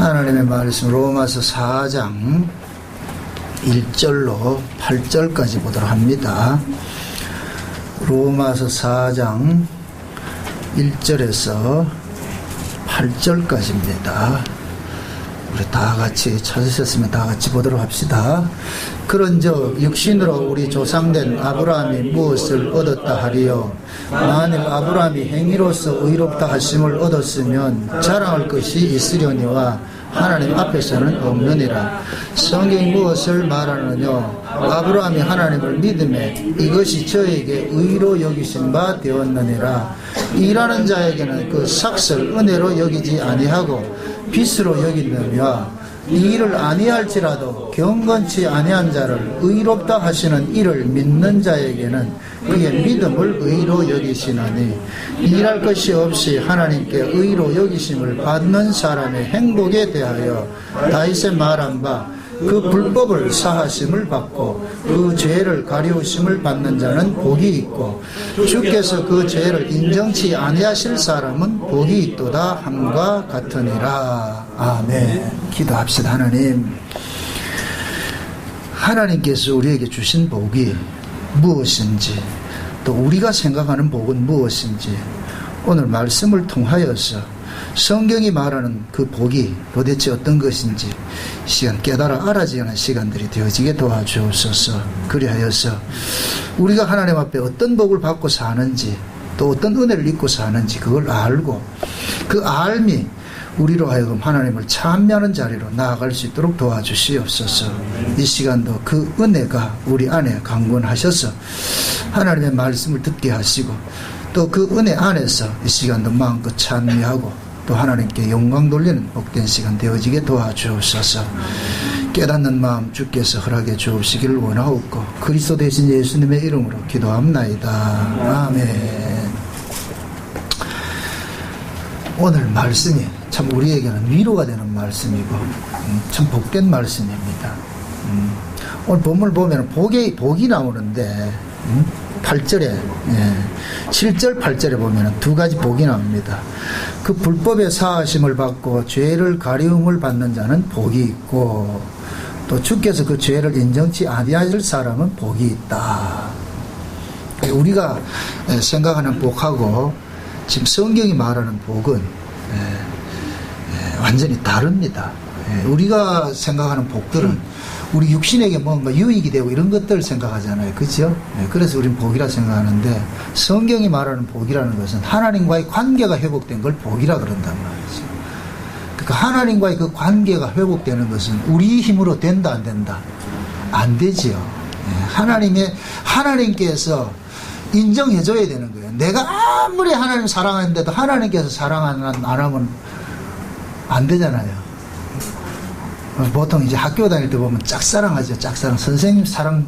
하나님의 말씀 로마서 4장 1절로 8절까지 보도록 합니다. 로마서 4장 1절에서 8절까지입니다. 우리 다 같이 찾으셨으면 다 같이 보도록 합시다. 그런즉 육신으로 우리 조상된 아브라함이 무엇을 얻었다 하리요? 만일 아브라함이 행위로서 의롭다 하심을 얻었으면 자랑할 것이 있으려니와 하나님 앞에서는 없느니라. 성경이 무엇을 말하느냐? 아브라함이 하나님을 믿음에 이것이 저에게 의로 여기신 바 되었느니라. 일하는 자에게는 그 삭슬 은혜로 여기지 아니하고 빚으로 여기느니와 이 일을 아니할지라도 경건치 아니한 자를 의롭다 하시는 이를 믿는 자에게는 그의 믿음을 의로 여기시나니 일할 것이 없이 하나님께 의로 여기심을 받는 사람의 행복에 대하여 다윗의 말한 바 그 불법을 사하심을 받고 그 죄를 가리우심을 받는 자는 복이 있고 주께서 그 죄를 인정치 아니하실 사람은 복이 있도다 함과 같으니라. 아멘. 기도합시다. 하나님께서 우리에게 주신 복이 무엇인지, 또 우리가 생각하는 복은 무엇인지 오늘 말씀을 통하여서 성경이 말하는 그 복이 도대체 어떤 것인지 시간 깨달아 알아지는 시간들이 되어지게 도와주옵소서. 그리하여서 우리가 하나님 앞에 어떤 복을 받고 사는지, 또 어떤 은혜를 입고 사는지 그걸 알고 그 알미 우리로 하여금 하나님을 찬미하는 자리로 나아갈 수 있도록 도와주시옵소서. 이 시간도 그 은혜가 우리 안에 강건하셔서 하나님의 말씀을 듣게 하시고 또 그 은혜 안에서 이 시간도 마음껏 찬미하고 또 하나님께 영광 돌리는 복된 시간 되어지게 도와주옵소서. 깨닫는 마음 주께서 허락해 주옵시기를 원하옵고 그리스도 대신 예수님의 이름으로 기도합나이다. 아멘. 오늘 말씀이 참 우리에게는 위로가 되는 말씀이고 참 복된 말씀입니다. 오늘 본문을 보면 복이 나오는데 8절에 7절 8절에 보면 두 가지 복이 나옵니다. 그 불법의 사하심을 받고 죄를 가리움을 받는 자는 복이 있고 또 주께서 그 죄를 인정치 아니하실 사람은 복이 있다. 우리가 생각하는 복하고 지금 성경이 말하는 복은 완전히 다릅니다. 우리가 생각하는 복들은 우리 육신에게 뭔가 유익이 되고 이런 것들을 생각하잖아요. 그렇죠? 그래서 우리는 복이라 생각하는데 성경이 말하는 복이라는 것은 하나님과의 관계가 회복된 걸 복이라 그런단 말이죠. 그러니까 하나님과의 그 관계가 회복되는 것은 우리 힘으로 된다 안 된다? 안 되지요. 하나님께서 인정해줘야 되는 거예요. 내가 아무리 하나님 사랑하는데도 하나님께서 사랑 안 하면 안 되잖아요. 보통 이제 학교 다닐 때 보면 짝사랑하죠. 짝사랑. 선생님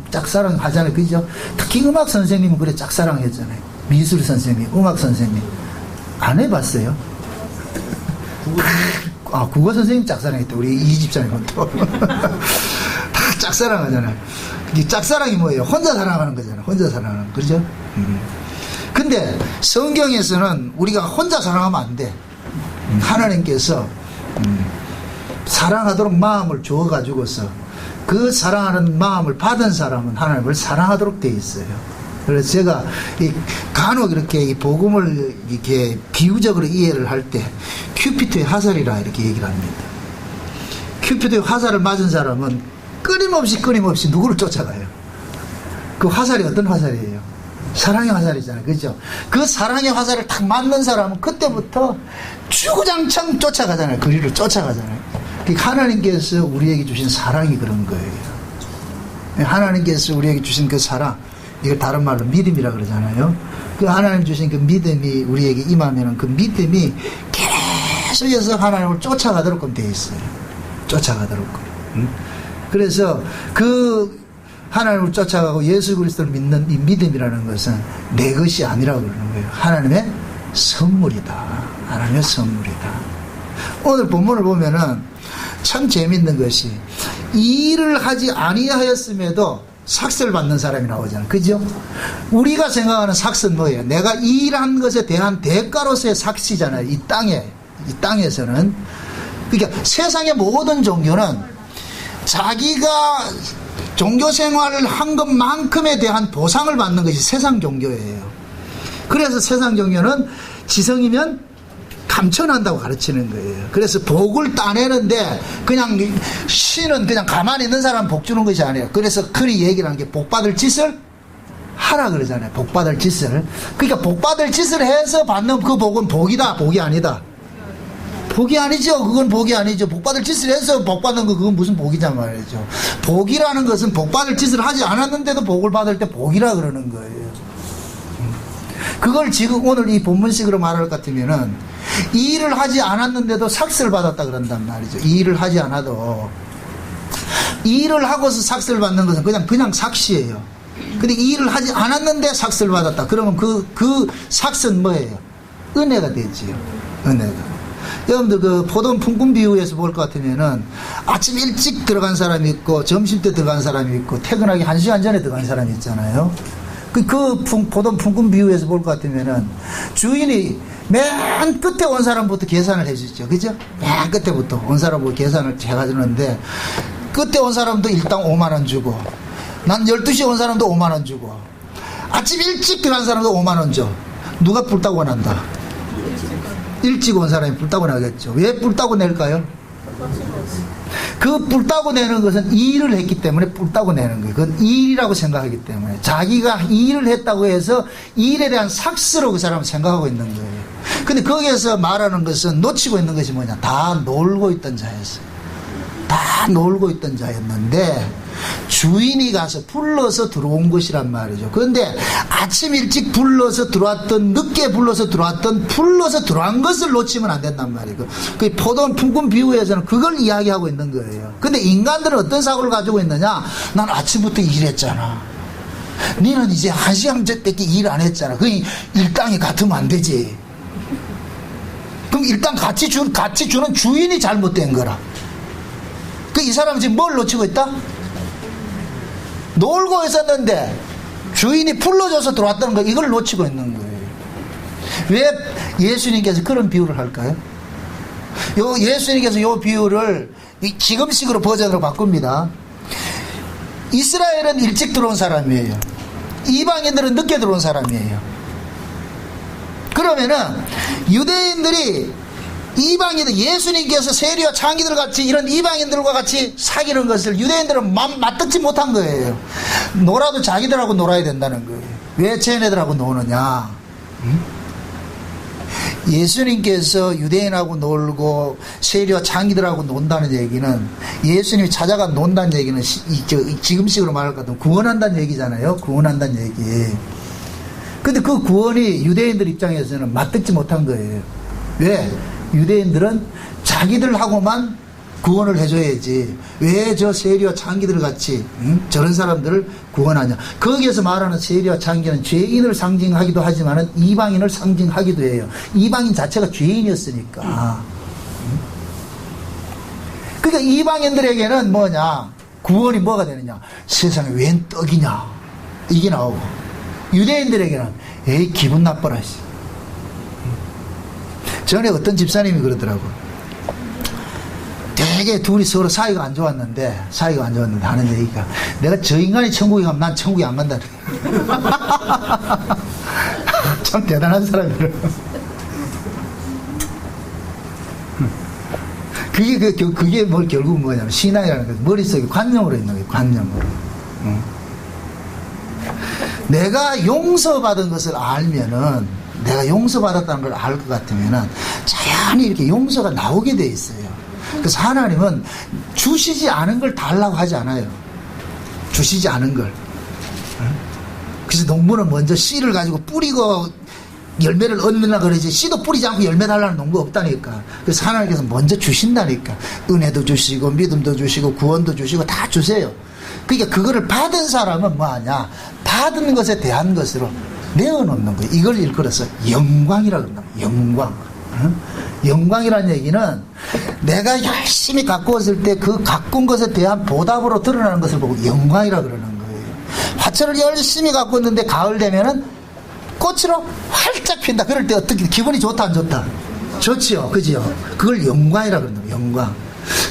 짝사랑 하잖아요. 그죠? 특히 음악 선생님은 그래 짝사랑 했잖아요. 미술 선생님, 음악 선생님. 안 해봤어요? 국어 선생님 짝사랑 했대. 우리 이 집사님은 또. 다 짝사랑 하잖아요. 이 짝사랑이 뭐예요? 혼자 사랑하는 거잖아요. 혼자 사랑하는 거. 그죠? 근데 성경에서는 우리가 혼자 사랑하면 안 돼. 하나님께서 사랑하도록 마음을 주어가지고서 그 사랑하는 마음을 받은 사람은 하나님을 사랑하도록 되어 있어요. 그래서 제가 간혹 이렇게 이 복음을 이렇게 비유적으로 이해를 할 때 큐피트의 화살이라 이렇게 얘기를 합니다. 큐피트의 화살을 맞은 사람은 끊임없이 누구를 쫓아가요. 그 화살이 어떤 화살이에요? 사랑의 화살이잖아요. 그죠? 그 사랑의 화살을 탁 맞는 사람은 그때부터 주구장창 쫓아가잖아요. 그리를 쫓아가잖아요. 하나님께서 우리에게 주신 사랑이 그런 거예요. 하나님께서 우리에게 주신 그 사랑, 이걸 다른 말로 믿음이라 그러잖아요. 그 하나님 주신 그 믿음이 우리에게 임하면 그 믿음이 계속해서 하나님을 쫓아가도록 되어 있어요. 쫓아가도록. 그래서 그 하나님을 쫓아가고 예수 그리스도를 믿는 이 믿음이라는 것은 내 것이 아니라고 그러는 거예요. 하나님의 선물이다. 하나님의 선물이다. 오늘 본문을 보면은 참 재밌는 것이 이 일을 하지 아니하였음에도 삭슬 받는 사람이 나오잖아요. 그죠? 우리가 생각하는 삭슬은 뭐예요? 내가 일한 것에 대한 대가로서의 삭시잖아요. 이 땅에서는 그러니까 세상의 모든 종교는 자기가 종교 생활을 한 것만큼에 대한 보상을 받는 것이 세상 종교예요. 그래서 세상 종교는 지성이면 감천한다고 가르치는 거예요. 그래서 복을 따내는데 그냥 신은 그냥 가만히 있는 사람 복 주는 것이 아니에요. 그래서 흔히 얘기를 하는 게 복받을 짓을 하라 그러잖아요. 복받을 짓을. 그러니까 복받을 짓을 해서 받는 그 복은 복이다, 복이 아니다. 복이 아니죠. 그건 복이 아니죠. 복받을 짓을 해서 복받는 거 그건 무슨 복이냐 말이죠. 복이라는 것은 복받을 짓을 하지 않았는데도 복을 받을 때 복이라 그러는 거예요. 그걸 지금 오늘 이 본문식으로 말할 것 같으면은 이 일을 하지 않았는데도 삭스를 받았다 그런단 말이죠. 이 일을 하지 않아도 이 일을 하고서 삭스를 받는 것은 그냥 삭시예요. 근데 이 일을 하지 않았는데 삭스를 받았다. 그러면 그 삭스는 뭐예요? 은혜가 되지요. 은혜가. 여러분들 그 포도원 품꾼 비유에서 볼 것 같으면은 아침 일찍 들어간 사람이 있고 점심 때 들어간 사람이 있고 퇴근하기 1시간 전에 들어간 사람이 있잖아요. 포도원 품꾼 비유에서 볼 것 같으면은 주인이 맨 끝에 온 사람부터 계산을 해주죠. 그죠? 맨 끝에부터 온 사람부터 계산을 해가지는데 끝에 온 사람도 일당 5만원 주고 난 12시에 온 사람도 5만원 주고 아침 일찍 들어간 사람도 5만원 줘. 누가 뿔따고 난다? 일찍 온 사람이 뿔따고 나겠죠. 왜 뿔따고 낼까요? 그 뿔따고 내는 것은 이 일을 했기 때문에 뿔따고 내는 거예요. 그건 이 일이라고 생각하기 때문에 자기가 이 일을 했다고 해서 이 일에 대한 삭스로 그 사람은 생각하고 있는 거예요. 근데 거기에서 말하는 것은 놓치고 있는 것이 뭐냐? 다 놀고 있던 자였어요. 다 놀고 있던 자였는데 주인이 가서 불러서 들어온 것이란 말이죠. 그런데 아침 일찍 불러서 들어왔던, 늦게 불러서 들어왔던, 불러서 들어간 것을 놓치면 안 된단 말이에요. 그 포도원 품꾼 비유에서는 그걸 이야기하고 있는 거예요. 근데 인간들은 어떤 사고를 가지고 있느냐? 난 아침부터 일했잖아. 너는 이제 1시간째밖에 일 안 했잖아. 그 일당이 같으면 안 되지. 그럼 일당 같이 주는 주인이 잘못된 거라. 그 이 사람은 지금 뭘 놓치고 있다? 놀고 있었는데 주인이 불러줘서 들어왔다는 거, 이걸 놓치고 있는 거예요. 왜 예수님께서 그런 비유를 할까요? 예수님께서 이 비유를 지금식으로 버전으로 바꿉니다. 이스라엘은 일찍 들어온 사람이에요. 이방인들은 늦게 들어온 사람이에요. 그러면은 유대인들이 이방인들, 예수님께서 세리와 창기들 같이 이런 이방인들과 같이 사귀는 것을 유대인들은 맞듣지 못한 거예요. 놀아도 자기들하고 놀아야 된다는 거예요. 왜 쟤네들하고 노느냐? 예수님께서 유대인하고 놀고 세리와 창기들하고 논다는 얘기는, 예수님이 찾아가 논다는 얘기는 지금식으로 말할 것 같으면 구원한다는 얘기잖아요. 구원한다는 얘기. 근데 그 구원이 유대인들 입장에서는 맞듣지 못한 거예요. 왜? 유대인들은 자기들하고만 구원을 해줘야지 왜 저 세리와 창기들 같이 저런 사람들을 구원하냐. 거기에서 말하는 세리와 창기는 죄인을 상징하기도 하지만 이방인을 상징하기도 해요. 이방인 자체가 죄인이었으니까. 그러니까 이방인들에게는 뭐냐, 구원이 뭐가 되느냐, 세상에 웬 떡이냐, 이게 나오고, 유대인들에게는 에이 기분 나빠라. 전에 어떤 집사님이 그러더라고. 되게 둘이 서로 사이가 안 좋았는데 하는 얘기가, 내가 저 인간이 천국에 가면 난 천국에 안 간다. 참 대단한 사람이라. 그게 뭘 결국 뭐냐면 신앙이라는 거, 머릿속에 관념으로 있는 거예요. 관념으로. 내가 용서받은 것을 알면은, 내가 용서받았다는 걸 알 것 같으면은 자연히 이렇게 용서가 나오게 돼 있어요. 그래서 하나님은 주시지 않은 걸 달라고 하지 않아요. 주시지 않은 걸. 그래서 농부는 먼저 씨를 가지고 뿌리고 열매를 얻는다 그러지, 씨도 뿌리지 않고 열매 달라는 농부 없다니까. 그래서 하나님께서 먼저 주신다니까. 은혜도 주시고 믿음도 주시고 구원도 주시고 다 주세요. 그러니까 그거를 받은 사람은 뭐하냐, 받은 것에 대한 것으로 내어놓는 거예요. 이걸 일컬어서 영광이라고 합니다. 영광. 영광이라는 얘기는 내가 열심히 가꾸었을 때 그 가꾼 것에 대한 보답으로 드러나는 것을 보고 영광이라고 그러는 거예요. 화초를 열심히 가꾸었는데 가을 되면은 꽃으로 활짝 핀다. 그럴 때 어떻게, 기분이 좋다 안 좋다? 좋지요. 그죠? 그걸 영광이라 그런다. 영광.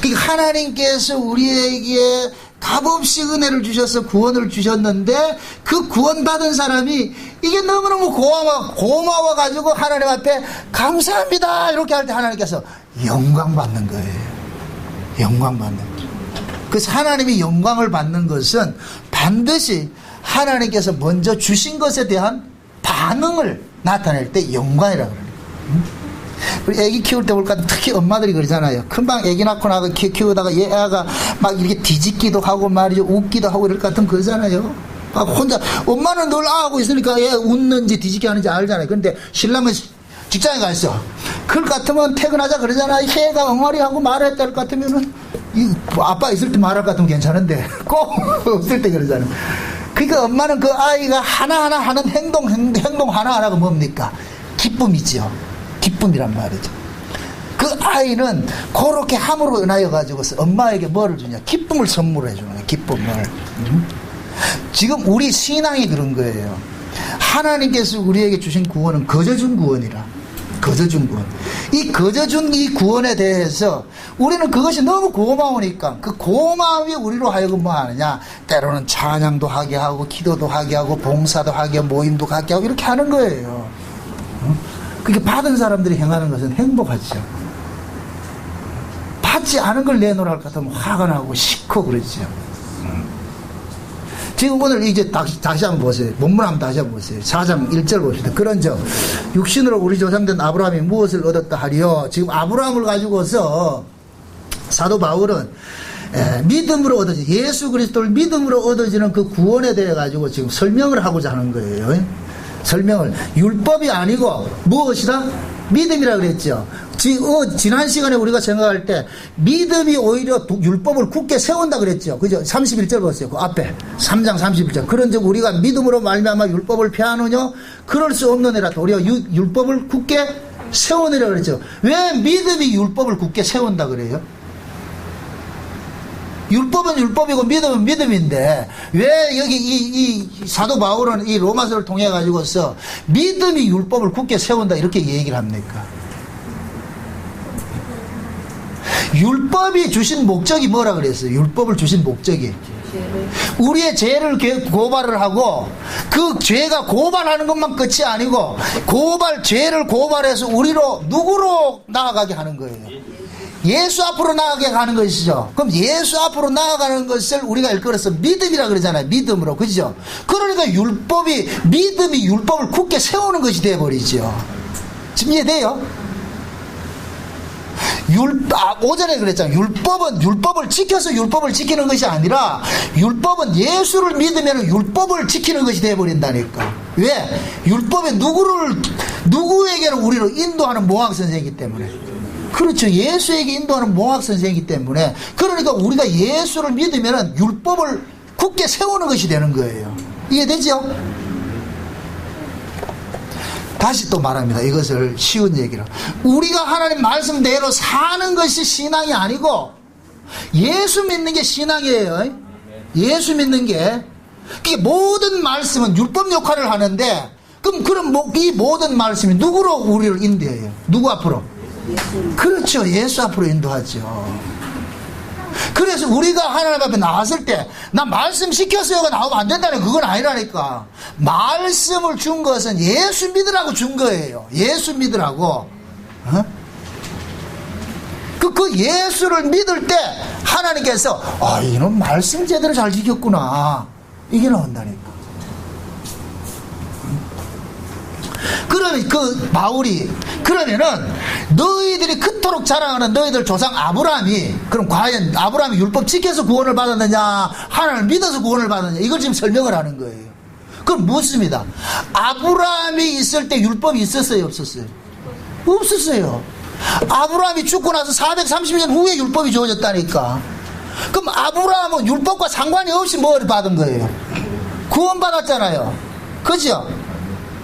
그러니까 하나님께서 우리에게 값없이 은혜를 주셔서 구원을 주셨는데 그 구원받은 사람이 이게 너무너무 고마워가지고 하나님 앞에 감사합니다 이렇게 할 때 하나님께서 영광 받는 거예요. 영광 받는 거예요. 그래서 하나님이 영광을 받는 것은 반드시 하나님께서 먼저 주신 것에 대한 반응을 나타낼 때 영광이라고 그래요. 우리 애기 키울 때 볼까 특히 엄마들이 그러잖아요. 금방 애기 낳고 나서 키우다가 얘가 막 이렇게 뒤집기도 하고 말이죠. 웃기도 하고 이럴 것 같으면 그러잖아요. 막 혼자 엄마는 늘 하고 있으니까 얘 웃는지 뒤집기 하는지 알잖아요. 근데 신랑은 직장에 가 있어. 그럴 것 같으면 퇴근하자 그러잖아요. 얘가 엉아리하고 말했다 할 것 같으면은 아빠 있을 때 말할 것 같으면 괜찮은데 꼭 없을 때 그러잖아요. 그러니까 엄마는 그 아이가 하나하나 하는 행동 하나하나가 뭡니까? 기쁨이죠. 기쁨이란 말이죠. 그 아이는 그렇게 함으로 인하여 가지고서 엄마에게 뭐를 주냐? 기쁨을 선물해 주는 거예요. 기쁨을. 지금 우리 신앙이 그런 거예요. 하나님께서 우리에게 주신 구원은 거저준 구원이라. 거저준 구원. 이 거저준 이 구원에 대해서 우리는 그것이 너무 고마우니까 그 고마움이 우리로 하여금 뭐 하느냐? 때로는 찬양도 하게 하고 기도도 하게 하고 봉사도 하게 하고 모임도 하게 하고 이렇게 하는 거예요. 그렇게 받은 사람들이 행하는 것은 행복하죠. 받지 않은 걸 내놓으라 할 것 같으면 화가 나고 싫고 그러죠. 지금 오늘 이제 다시 한번 보세요. 본문 한번 다시 한번 보세요. 4장 1절 봅시다. 그런즉 육신으로 우리 조상된 아브라함이 무엇을 얻었다 하리요. 지금 아브라함을 가지고서 사도 바울은 믿음으로 얻어지 예수 그리스도를 믿음으로 얻어지는 그 구원에 대해 가지고 지금 설명을 하고자 하는 거예요. 설명을 율법이 아니고 무엇이다? 믿음이라 그랬죠. 지난 시간에 우리가 생각할 때 믿음이 오히려 율법을 굳게 세운다 그랬죠. 그죠? 31절 보세요. 그 앞에 3장 31절. 그런즉 우리가 믿음으로 말미암아 율법을 폐하느냐? 그럴 수 없느니라. 도리어 율법을 굳게 세우느라 그랬죠. 왜 믿음이 율법을 굳게 세운다 그래요? 율법은 율법이고 믿음은 믿음인데 왜 여기 이 사도 바울은 이 로마서를 통해 가지고서 믿음이 율법을 굳게 세운다 이렇게 얘기를 합니까? 율법이 주신 목적이 뭐라 그랬어요? 율법을 주신 목적이 우리의 죄를 고발을 하고 그 죄가 고발하는 것만 끝이 아니고 죄를 고발해서 우리로 누구로 나아가게 하는 거예요? 예수 앞으로 나아가게 하는 것이죠. 그럼 예수 앞으로 나아가는 것을 우리가 일컬어서 믿음이라 그러잖아요. 믿음으로. 그죠? 그러니까 믿음이 율법을 굳게 세우는 것이 되어버리죠. 지금 이해돼요? 오전에 그랬잖아요. 율법을 지켜서 율법을 지키는 것이 아니라 율법은 예수를 믿으면 율법을 지키는 것이 되어버린다니까. 왜? 율법에 누구에게는 우리를 인도하는 몽학선생이기 때문에. 그렇죠. 예수에게 인도하는 몽학선생이기 때문에. 그러니까 우리가 예수를 믿으면 율법을 굳게 세우는 것이 되는 거예요. 이해되죠? 다시 또 말합니다. 이것을 쉬운 얘기로. 우리가 하나님 말씀대로 사는 것이 신앙이 아니고 예수 믿는 게 신앙이에요. 예수 믿는 게. 모든 말씀은 율법 역할을 하는데 그럼 이 모든 말씀이 누구로 우리를 인도해요? 누구 앞으로? 그렇죠. 예수 앞으로 인도하죠. 그래서 우리가 하나님 앞에 나왔을 때 나 말씀 시켰어요가 나오면 안 된다는 그건 아니라니까. 말씀을 준 것은 예수 믿으라고 준 거예요. 예수 믿으라고. 그 예수를 믿을 때 하나님께서 이놈 말씀 제대로 잘 지켰구나 이게 나온다니까. 그러면 바울이 그러면은 너희들이 그토록 자랑하는 너희들 조상 아브라함이 그럼 과연 아브라함이 율법 지켜서 구원을 받았느냐 하나님을 믿어서 구원을 받았느냐 이걸 지금 설명을 하는 거예요. 그럼 묻습니다. 아브라함이 있을 때 율법이 있었어요 없었어요? 없었어요. 아브라함이 죽고 나서 430년 후에 율법이 주어졌다니까. 그럼 아브라함은 율법과 상관이 없이 뭘 받은 거예요? 구원받았잖아요. 그죠?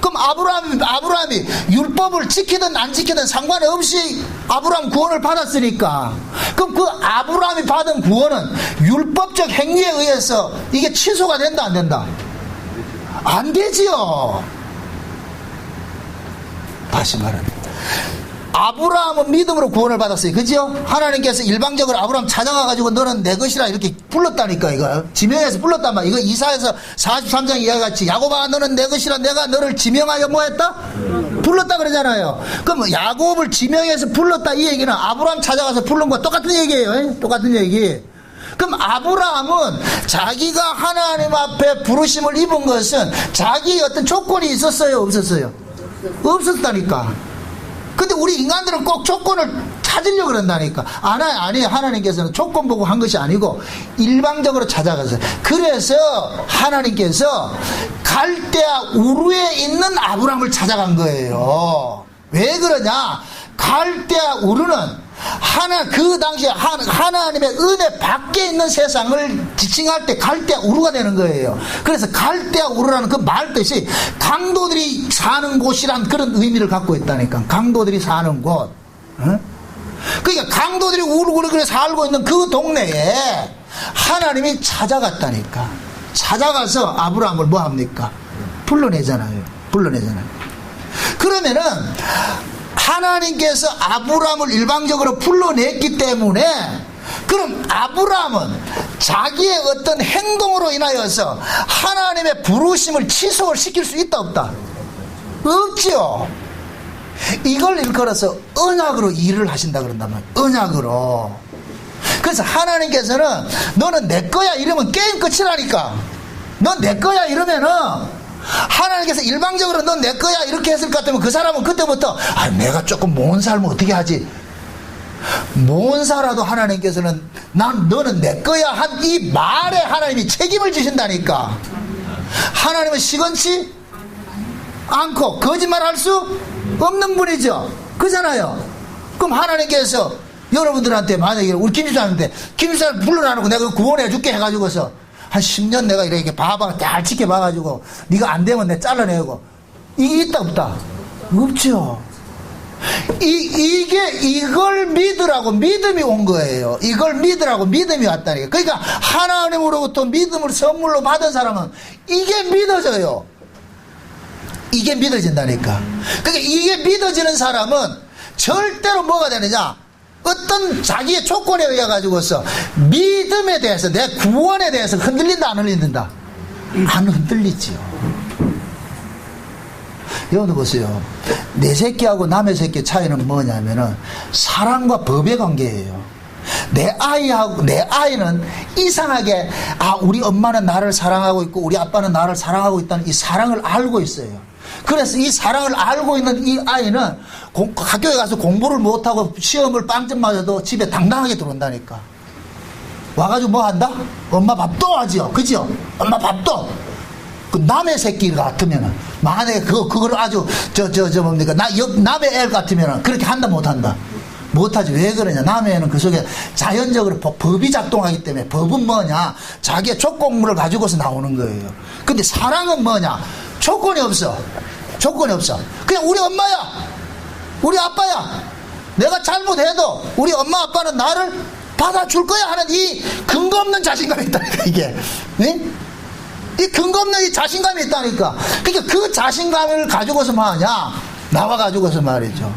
그럼 아브라함이 율법을 지키든 안 지키든 상관없이 아브라함 구원을 받았으니까 그럼 그 아브라함이 받은 구원은 율법적 행위에 의해서 이게 취소가 된다 안 된다? 안 되지요. 다시 말합니다. 아브라함은 믿음으로 구원을 받았어요. 그죠? 하나님께서 일방적으로 아브라함 찾아가가지고 너는 내 것이라 이렇게 불렀다니까, 이거. 지명해서 불렀단 말이야. 이거 이사에서 43장 이야기같이 야곱아, 너는 내 것이라 내가 너를 지명하여 뭐 했다? 불렀다 그러잖아요. 그럼 야곱을 지명해서 불렀다 이 얘기는 아브라함 찾아가서 부른 거 똑같은 얘기예요. 똑같은 얘기. 그럼 아브라함은 자기가 하나님 앞에 부르심을 입은 것은 자기의 어떤 조건이 있었어요? 없었어요? 없었다니까. 근데 우리 인간들은 꼭 조건을 찾으려고 그런다니까. 아니, 하나님께서는 조건 보고 한 것이 아니고 일방적으로 찾아가서. 그래서 하나님께서 갈대아 우르에 있는 아브라함을 찾아간 거예요. 왜 그러냐? 갈대아 우르는 그 당시에 하나님의 은혜 밖에 있는 세상을 지칭할 때 갈대아 우르가 되는 거예요. 그래서 갈대아 우르라는 그 말 뜻이 강도들이 사는 곳이란 그런 의미를 갖고 있다니까. 강도들이 사는 곳. 어? 그러니까 강도들이 우르르 살고 있는 그 동네에 하나님이 찾아갔다니까. 찾아가서 아브라함을 뭐 합니까? 불러내잖아요. 그러면은 하나님께서 아브라함을 일방적으로 불러냈기 때문에 그럼 아브라함은 자기의 어떤 행동으로 인하여서 하나님의 부르심을 취소를 시킬 수 있다 없다? 없지요. 이걸 일컬어서 언약으로 일을 하신다 그런단 말이에요. 언약으로. 그래서 하나님께서는 너는 내 거야 이러면 게임 끝이라니까. 넌 내 거야 이러면은 하나님께서 일방적으로 넌 내 거야 이렇게 했을 것 같으면 그 사람은 그때부터 내가 조금 모은 삶을 어떻게 하지? 모은 사라도 하나님께서는 너는 내 거야 한 이 말에 하나님이 책임을 지신다니까. 하나님은 시건치 않고 거짓말할 수 없는 분이죠. 그잖아요. 그럼 하나님께서 여러분들한테 만약에 우리 김집사한테 김집사를 불러놔놓고 내가 구원해 줄게 해가지고서 한 10년 내가 이렇게 잘 지켜봐가지고 네가 안 되면 내가 잘라내고 이게 있다 없다? 없죠. 이걸 믿으라고 믿음이 온 거예요. 이걸 믿으라고 믿음이 왔다니까. 그러니까 하나님으로부터 믿음을 선물로 받은 사람은 이게 믿어져요. 이게 믿어진다니까. 그러니까 이게 믿어지는 사람은 절대로 뭐가 되느냐? 어떤 자기의 조건에 의해 가지고서 믿음에 대해서 내 구원에 대해서 흔들린다 안 흔들린다? 안 흔들리지요. 여러분 보세요. 내 새끼하고 남의 새끼 차이는 뭐냐면은 사랑과 법의 관계예요. 내 아이는 이상하게 우리 엄마는 나를 사랑하고 있고 우리 아빠는 나를 사랑하고 있다는 이 사랑을 알고 있어요. 그래서 이 사랑을 알고 있는 이 아이는 학교에 가서 공부를 못하고 시험을 빵점 맞아도 집에 당당하게 들어온다니까. 와가지고 뭐 한다? 엄마 밥도 하지요. 그죠? 엄마 밥도. 그 남의 새끼 같으면은 만약에 그걸 아주 뭡니까 남의 애 같으면은 그렇게 한다 못한다? 못하지. 왜 그러냐? 남의 애는 그 속에 자연적으로 법이 작동하기 때문에. 법은 뭐냐? 자기의 조건물을 가지고서 나오는 거예요. 근데 사랑은 뭐냐? 조건이 없어. 그냥 우리 엄마야, 우리 아빠야, 내가 잘못해도 우리 엄마 아빠는 나를 받아줄 거야 하는 이 근거 없는 자신감이 있다니까. 이게 이 근거 없는 이 자신감이 있다니까. 그러니까 그 자신감을 가지고서 뭐하냐? 나와가지고서 말이죠,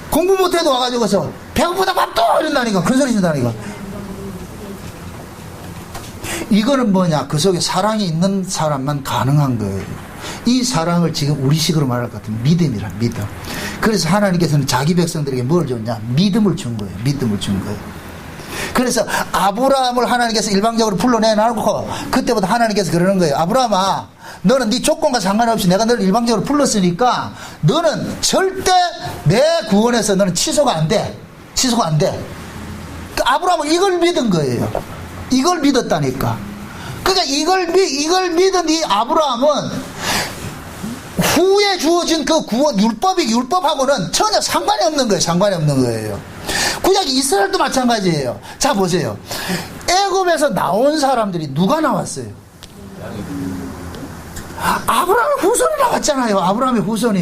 공부 못해도 와가지고서 배고프다 밥도 이런다니까. 큰 소리 친다니까. 이거는 뭐냐? 그 속에 사랑이 있는 사람만 가능한 거예요. 이 사랑을 지금 우리식으로 말할 것 같으면 믿음이라. 믿음. 그래서 하나님께서는 자기 백성들에게 뭘 줬냐? 믿음을 준 거예요. 믿음을 준 거예요. 그래서 아브라함을 하나님께서 일방적으로 불러내놓고 그때부터 하나님께서 그러는 거예요. 아브라함아, 너는 네 조건과 상관없이 내가 너를 일방적으로 불렀으니까 너는 절대 내 구원에서 너는 취소가 안 돼. 아브라함은 이걸 믿은 거예요. 이걸 믿었다니까. 그러니까 이걸 믿은 이 아브라함은 후에 주어진 그 구원 율법하고는 전혀 상관이 없는 거예요. 구약 이스라엘도 마찬가지예요. 자 보세요. 애굽에서 나온 사람들이 누가 나왔어요? 아브라함의 후손이 나왔잖아요. 아브라함의 후손이.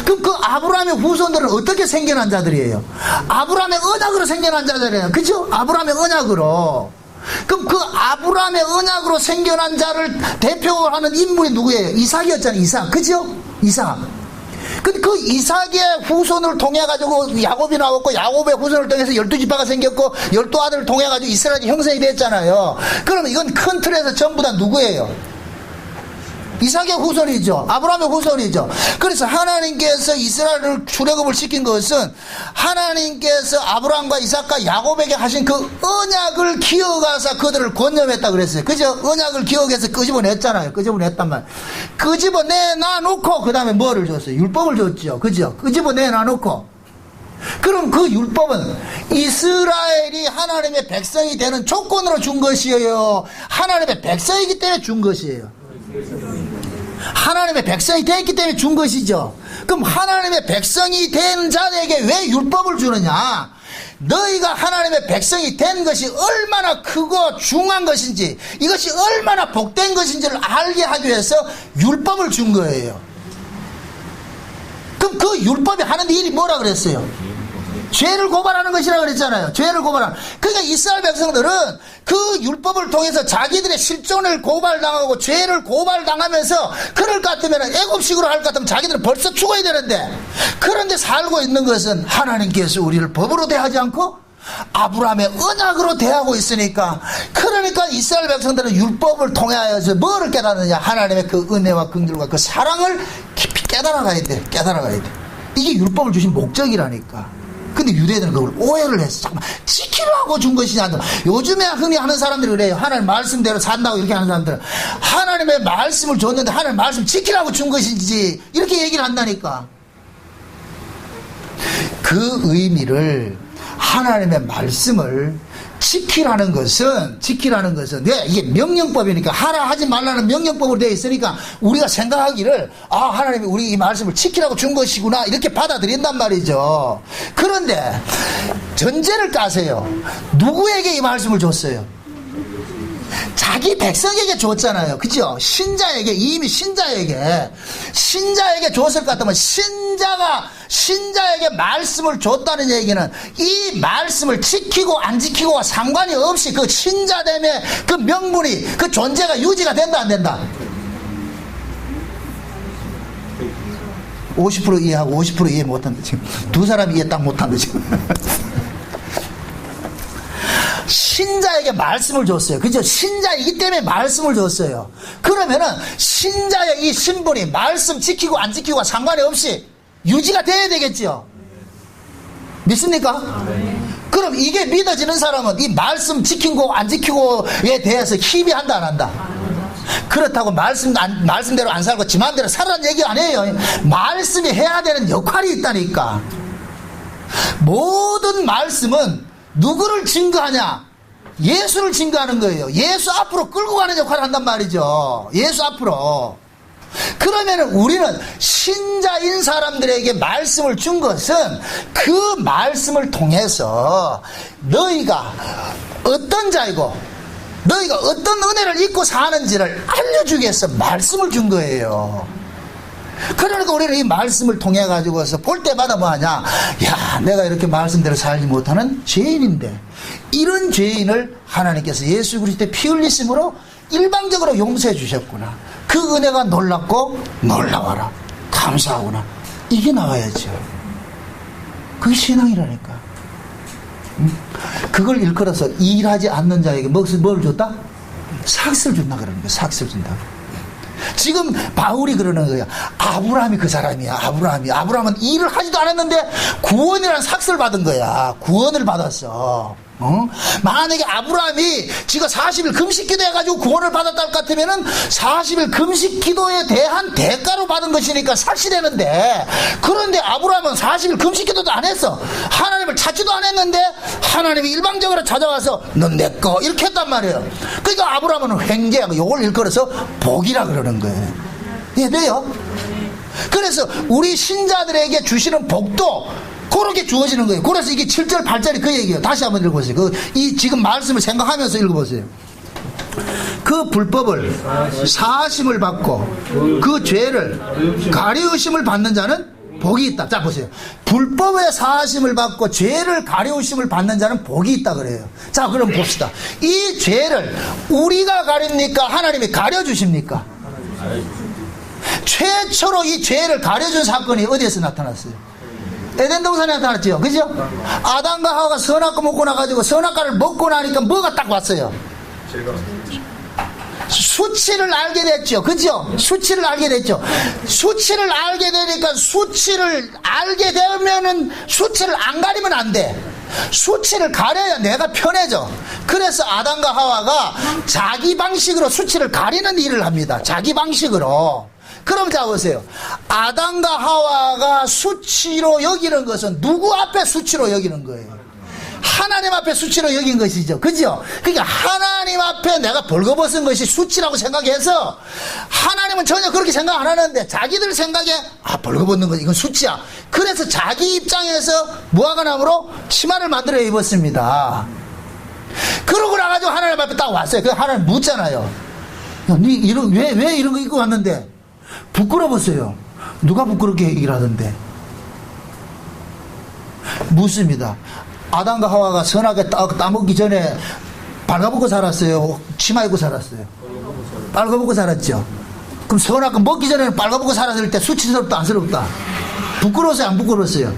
그럼 그 아브라함의 후손들은 어떻게 생겨난 자들이에요? 아브라함의 언약으로 생겨난 자들이에요. 그죠? 아브라함의 언약으로. 그럼 그 아브라함의 언약으로 생겨난 자를 대표하는 인물이 누구예요? 이삭이었잖아요. 이삭. 그죠? 이삭. 근데 그 이삭의 후손을 통해가지고 야곱이 나왔고, 야곱의 후손을 통해서 12지파가 생겼고, 12아들을 통해가지고 이스라엘이 형성이 됐잖아요. 그러면 이건 큰 틀에서 전부 다 누구예요? 이삭의 후손이죠. 아브라함의 후손이죠. 그래서 하나님께서 이스라엘을 출애굽을 시킨 것은 하나님께서 아브라함과 이삭과 야곱에게 하신 그 언약을 기억하사 그들을 권념했다 그랬어요. 그죠? 언약을 기억해서 끄집어냈잖아요. 끄집어냈단 말. 끄집어내놔놓고 그 다음에 뭐를 줬어요? 율법을 줬죠. 그죠? 끄집어내놔놓고. 그럼 그 율법은 이스라엘이 하나님의 백성이 되는 조건으로 준 것이에요? 하나님의 백성이기 때문에 준 것이에요? 하나님의 백성이 되었기 때문에 준 것이죠. 그럼 하나님의 백성이 된 자에게 왜 율법을 주느냐? 너희가 하나님의 백성이 된 것이 얼마나 크고 중요한 것인지, 이것이 얼마나 복된 것인지를 알게 하기 위해서 율법을 준 거예요. 그럼 그 율법이 하는 일이 뭐라 그랬어요? 죄를 고발하는 것이라 그랬잖아요. 죄를 고발하는. 그러니까 이스라엘 백성들은 그 율법을 통해서 자기들의 실존을 고발당하고 죄를 고발당하면서, 그럴 것 같으면 애굽식으로 할 것 같으면 자기들은 벌써 죽어야 되는데, 그런데 살고 있는 것은 하나님께서 우리를 법으로 대하지 않고 아브라함의 언약으로 대하고 있으니까, 그러니까 이스라엘 백성들은 율법을 통하여서 뭐를 깨닫느냐? 하나님의 그 은혜와 긍휼과 그 사랑을 깊이 깨달아가야 돼. 깨달아가야 돼. 이게 율법을 주신 목적이라니까. 근데 유대인들은 그걸 오해를 했어. 잠깐만, 지키라고 준 것이냐. 요즘에 흔히 하는 사람들이 그래요. 하나님 말씀대로 산다고 이렇게 하는 사람들은, 하나님의 말씀을 줬는데 하나님 말씀 지키라고 준 것인지 이렇게 얘기를 한다니까. 그 의미를, 하나님의 말씀을 지키라는 것은 네, 이게 명령법이니까, 하라 하지 말라는 명령법으로 되어 있으니까 우리가 생각하기를, 아, 하나님이 우리 이 말씀을 지키라고 준 것이구나, 이렇게 받아들인단 말이죠. 그런데 전제를 까세요. 누구에게 이 말씀을 줬어요? 자기 백성에게 줬잖아요. 그죠? 신자에게, 이미 신자에게 줬을 것 같으면, 신자에게 말씀을 줬다는 얘기는 이 말씀을 지키고 안 지키고와 상관이 없이 그 신자됨의 그 명분이, 그 존재가 유지가 된다 안 된다? 50% 이해하고 50% 이해 못한다. 지금 두 사람이 이해 딱 못한다 지금. 신자에게 말씀을 줬어요. 그죠? 신자이기 때문에 말씀을 줬어요. 그러면은 신자의 이 신분이 말씀 지키고 안 지키고와 상관이 없이 유지가 돼야 되겠죠. 믿습니까? 그럼 이게 믿어지는 사람은 이 말씀 지킨 거 안 지키고에 대해서 희비한다 안 한다? 그렇다고 말씀대로 안 살고 지 마음대로 살라는 얘기 아니에요. 말씀이 해야 되는 역할이 있다니까. 모든 말씀은 누구를 증거하냐? 예수를 증거하는 거예요. 예수 앞으로 끌고 가는 역할을 한단 말이죠. 예수 앞으로. 그러면 우리는 신자인 사람들에게 말씀을 준 것은 그 말씀을 통해서 너희가 어떤 자이고 너희가 어떤 은혜를 입고 사는지를 알려주기 위해서 말씀을 준 거예요. 그러니까 우리는 이 말씀을 통해 가지고서 볼 때마다 뭐 하냐? 야, 내가 이렇게 말씀대로 살지 못하는 죄인인데, 이런 죄인을 하나님께서 예수 그리스도의 피 흘리심으로 일방적으로 용서해 주셨구나. 그 은혜가 놀랍고 놀라워라. 감사하구나. 이게 나와야죠. 그게 신앙이라니까. 그걸 일컬어서 일하지 않는 자에게 뭘 줬다? 삭스를 준다 그러는 거야. 삭스를 준다. 지금 바울이 그러는 거야. 아브라함이 그 사람이야. 아브라함은 일을 하지도 않았는데 구원이라는 삭스를 받은 거야. 구원을 받았어. 만약에 아브라함이 지가 40일 금식 기도해가지고 구원을 받았다 할 것 같으면은 40일 금식 기도에 대한 대가로 받은 것이니까 삭시되는데, 그런데 아브라함은 40일 금식 기도도 안 했어. 하나님을 찾지도 안 했는데 하나님이 일방적으로 찾아와서 넌 내 거 이렇게 했단 말이에요. 그러니까 아브라함은 횡재하고 요걸 일컬어서 복이라 그러는 거예요. 이해돼요? 그래서 우리 신자들에게 주시는 복도 그렇게 주어지는 거예요. 그래서 이게 7절 8절이 그 얘기예요. 다시 한번 읽어보세요. 이 지금 말씀을 생각하면서 읽어보세요. 그 불법을 사하심을 받고 그 죄를 가리우심을 받는 자는 복이 있다. 자 보세요. 불법의 사하심을 받고 죄를 가리우심을 받는 자는 복이 있다 그래요. 자 그럼 봅시다. 이 죄를 우리가 가립니까? 하나님이 가려주십니까? 최초로 이 죄를 가려준 사건이 어디에서 나타났어요? 에덴 동산에 나타났죠. 그죠? 아담과 하와가 선악과 먹고 나가지고 선악과를 먹고 나니까 뭐가 딱 왔어요? 수치를 알게 됐죠. 그죠? 수치를 알게 됐죠. 수치를 알게 되니까 수치를 알게 되면은 수치를 안 가리면 안 돼. 수치를 가려야 내가 편해져. 그래서 아담과 하와가 자기 방식으로 수치를 가리는 일을 합니다. 자기 방식으로. 그럼 자 보세요. 아담과 하와가 수치로 여기는 것은 누구 앞에 수치로 여기는 거예요? 하나님 앞에 수치로 여긴 것이죠. 그죠? 그러니까 하나님 앞에 내가 벌거벗은 것이 수치라고 생각해서 하나님은 전혀 그렇게 생각 안 하는데 자기들 생각에 벌거벗는 것 이건 수치야. 그래서 자기 입장에서 무화과나무로 치마를 만들어 입었습니다. 그러고 나가지고 하나님 앞에 딱 왔어요. 그 하나님 묻잖아요. 니 왜 이런 거 입고 왔는데? 부끄러웠어요. 누가 부끄럽게 얘기를 하던데? 묻습니다. 아담과 하와가 선악에 따먹기 전에 발가벗고 살았어요? 치마 입고 살았어요? 발가벗고 살았죠. 그럼 선악 먹기 전에는 발가벗고 살았을 때 수치스럽다 안쓰럽다? 부끄러웠어요 안 부끄러웠어요?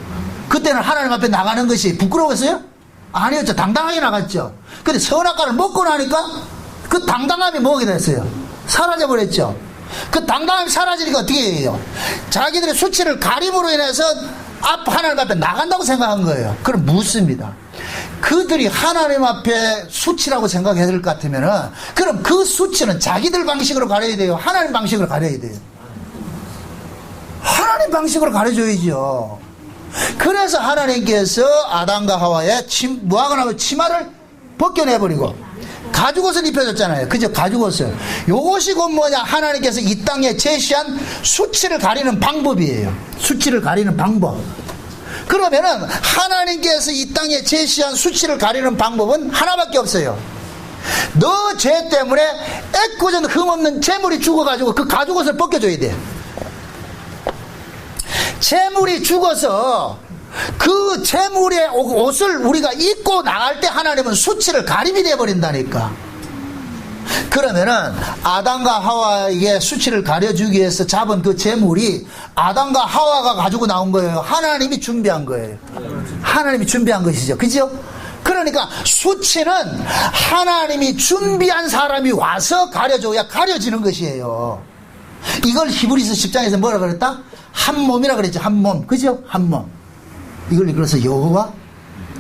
그때는 하나님 앞에 나가는 것이 부끄러웠어요? 아니었죠. 당당하게 나갔죠. 근데 선악과를 먹고 나니까 그 당당함이 뭐게 됐어요? 사라져버렸죠. 그 당당함이 사라지니까 어떻게 해요? 자기들의 수치를 가림으로 인해서 하나님 앞에 나간다고 생각한 거예요. 그럼 묻습니다. 그들이 하나님 앞에 수치라고 생각했을 것 같으면은 그럼 그 수치는 자기들 방식으로 가려야 돼요? 하나님 방식으로 가려야 돼요? 하나님 방식으로 가려줘야죠. 그래서 하나님께서 아담과 하와의 무화과나무 치마를 벗겨내버리고 가죽옷을 입혀줬잖아요. 그죠? 가죽옷을. 요것이 곧 뭐냐? 하나님께서 이 땅에 제시한 수치를 가리는 방법이에요. 수치를 가리는 방법. 그러면은 하나님께서 이 땅에 제시한 수치를 가리는 방법은 하나밖에 없어요. 너 죄 때문에 애꿎은 흠없는 재물이 죽어가지고 그 가죽옷을 벗겨줘야 돼. 재물이 죽어서 그 재물의 옷을 우리가 입고 나갈 때 하나님은 수치를 가림이 되어버린다니까. 그러면은 아담과 하와에게 수치를 가려주기 위해서 잡은 그 재물이 아담과 하와가 가지고 나온 거예요? 하나님이 준비한 거예요? 하나님이 준비한 것이죠. 그죠? 그러니까 수치는 하나님이 준비한 사람이 와서 가려줘야 가려지는 것이에요. 이걸 히브리서 10장에서 뭐라 그랬다? 한 몸이라 그랬죠. 한 몸. 그죠? 한 몸. 이걸 그래서 여호와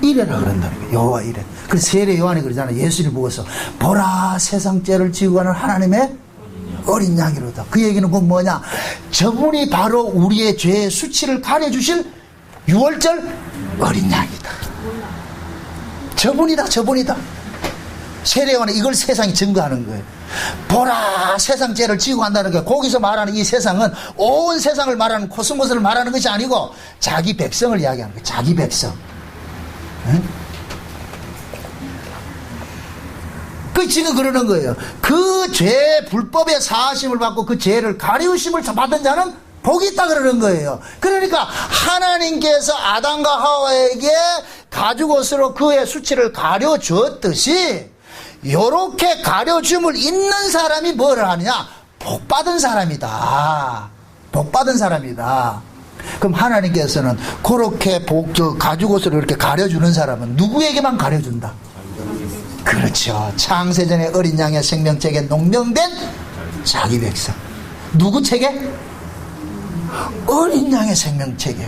이레라 그런다는 거예요. 여호와 이레. 그래서 세례 요한이 그러잖아요. 예수를 보고서 보라 세상 죄를 지고 가는 하나님의 어린 양이로다. 그 얘기는 곧 뭐냐? 저분이 바로 우리의 죄의 수치를 가려주실 유월절 어린 양이다. 저분이다. 세례 요한은 이걸 세상이 증거하는 거예요. 보라 세상 죄를 지고 간다는 게 거기서 말하는 이 세상은 온 세상을 말하는 코스모스를 말하는 것이 아니고 자기 백성을 이야기하는 거예요. 자기 백성. 응? 그 지금 그러는 거예요. 그 죄 불법의 사하심을 받고 그 죄를 가리우심을 받은 자는 복이 있다 그러는 거예요. 그러니까 하나님께서 아담과 하와에게 가죽옷으로 그의 수치를 가려주었듯이 요렇게 가려줌을 입는 사람이 뭐를 하느냐? 복받은 사람이다. 복받은 사람이다. 그럼 하나님께서는 그렇게 가죽옷으로 이렇게 가려주는 사람은 누구에게만 가려준다? 그렇죠. 창세전에 어린 양의 생명책에 농명된 자기 백성. 누구 책에? 어린 양의 생명책에.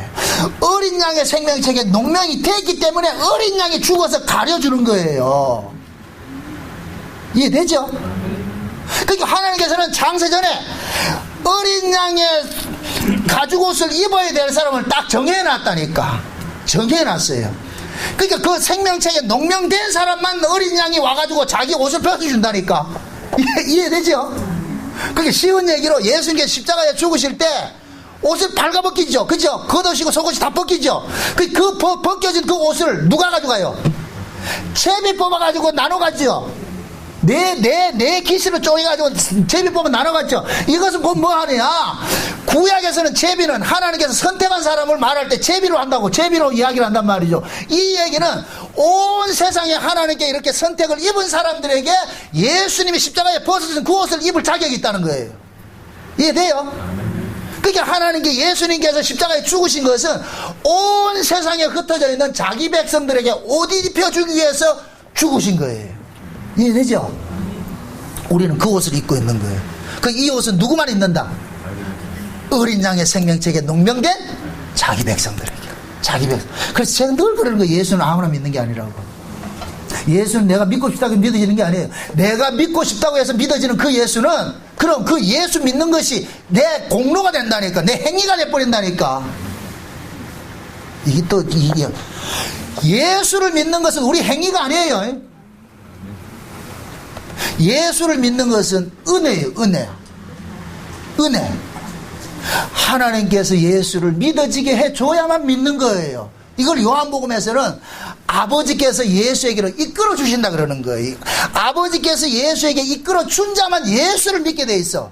어린 양의 생명책에 농명이 됐기 때문에 어린 양이 죽어서 가려주는 거예요. 이해되죠? 그러니까 하나님께서는 창세전에 어린 양의 가죽옷을 입어야 될 사람을 딱 정해놨다니까. 정해놨어요. 그러니까 그 생명책에 농명된 사람만 어린 양이 와가지고 자기 옷을 벗어준다니까. 이해되죠? 그게 쉬운 얘기로 예수님께서 십자가에 죽으실 때 옷을 발가벗기죠. 그죠? 겉옷이고 속옷이 다 벗기죠. 그 벗겨진 그 옷을 누가 가져가요? 채비 뽑아가지고 나눠가죠. 내 기스로 쪼개가지고 제비 뽑아 나눠갔죠. 이것은 곧 뭐 하느냐? 구약에서는 제비는 하나님께서 선택한 사람을 말할 때 제비로 한다고, 제비로 이야기를 한단 말이죠. 이 얘기는 온 세상에 하나님께 이렇게 선택을 입은 사람들에게 예수님이 십자가에 벗어진 그 옷을 입을 자격이 있다는 거예요. 이해돼요? 그러니까 하나님께 예수님께서 십자가에 죽으신 것은 온 세상에 흩어져 있는 자기 백성들에게 옷 입혀주기 위해서 죽으신 거예요. 이해되죠? 우리는 그 옷을 입고 있는 거예요. 이 옷은 누구만 입는다? 어린 양의 생명책에 농명된 자기 백성들에게. 자기 백성. 그래서 제가 늘 그러는 거예요. 예수는 아무나 믿는 게 아니라고. 예수는 내가 믿고 싶다고 믿어지는 게 아니에요. 내가 믿고 싶다고 해서 믿어지는 그 예수는, 그럼 그 예수 믿는 것이 내 공로가 된다니까. 내 행위가 돼버린다니까. 이게 예수를 믿는 것은 우리 행위가 아니에요. 예수를 믿는 것은 은혜예요. 은혜. 하나님께서 예수를 믿어지게 해줘야만 믿는 거예요. 이걸 요한복음에서는 아버지께서 예수에게로 이끌어 주신다 그러는 거예요. 아버지께서 예수에게 이끌어 준 자만 예수를 믿게 돼 있어.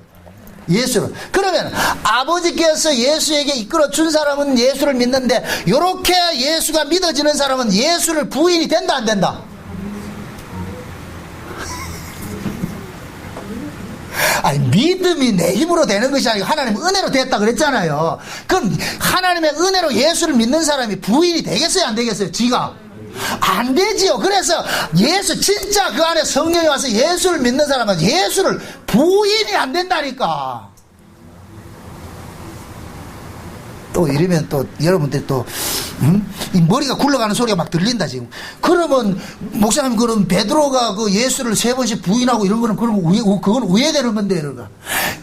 예수를. 그러면 아버지께서 예수에게 이끌어 준 사람은 예수를 믿는데, 이렇게 예수가 믿어지는 사람은 예수를 부인이 된다 안 된다? 아니, 믿음이 내 힘으로 되는 것이 아니고 하나님 은혜로 됐다 그랬잖아요. 그럼 하나님의 은혜로 예수를 믿는 사람이 부인이 되겠어요 안 되겠어요? 지가 안 되지요. 그래서 예수, 진짜 그 안에 성령이 와서 예수를 믿는 사람은 예수를 부인이 안 된다니까. 또 이러면 또 여러분들 또 이 머리가 굴러가는 소리가 막 들린다 지금. 그러면 목사님, 그럼 베드로가 그 예수를 3번씩 부인하고 이런 거는 그건 우회되는 건데, 이러가.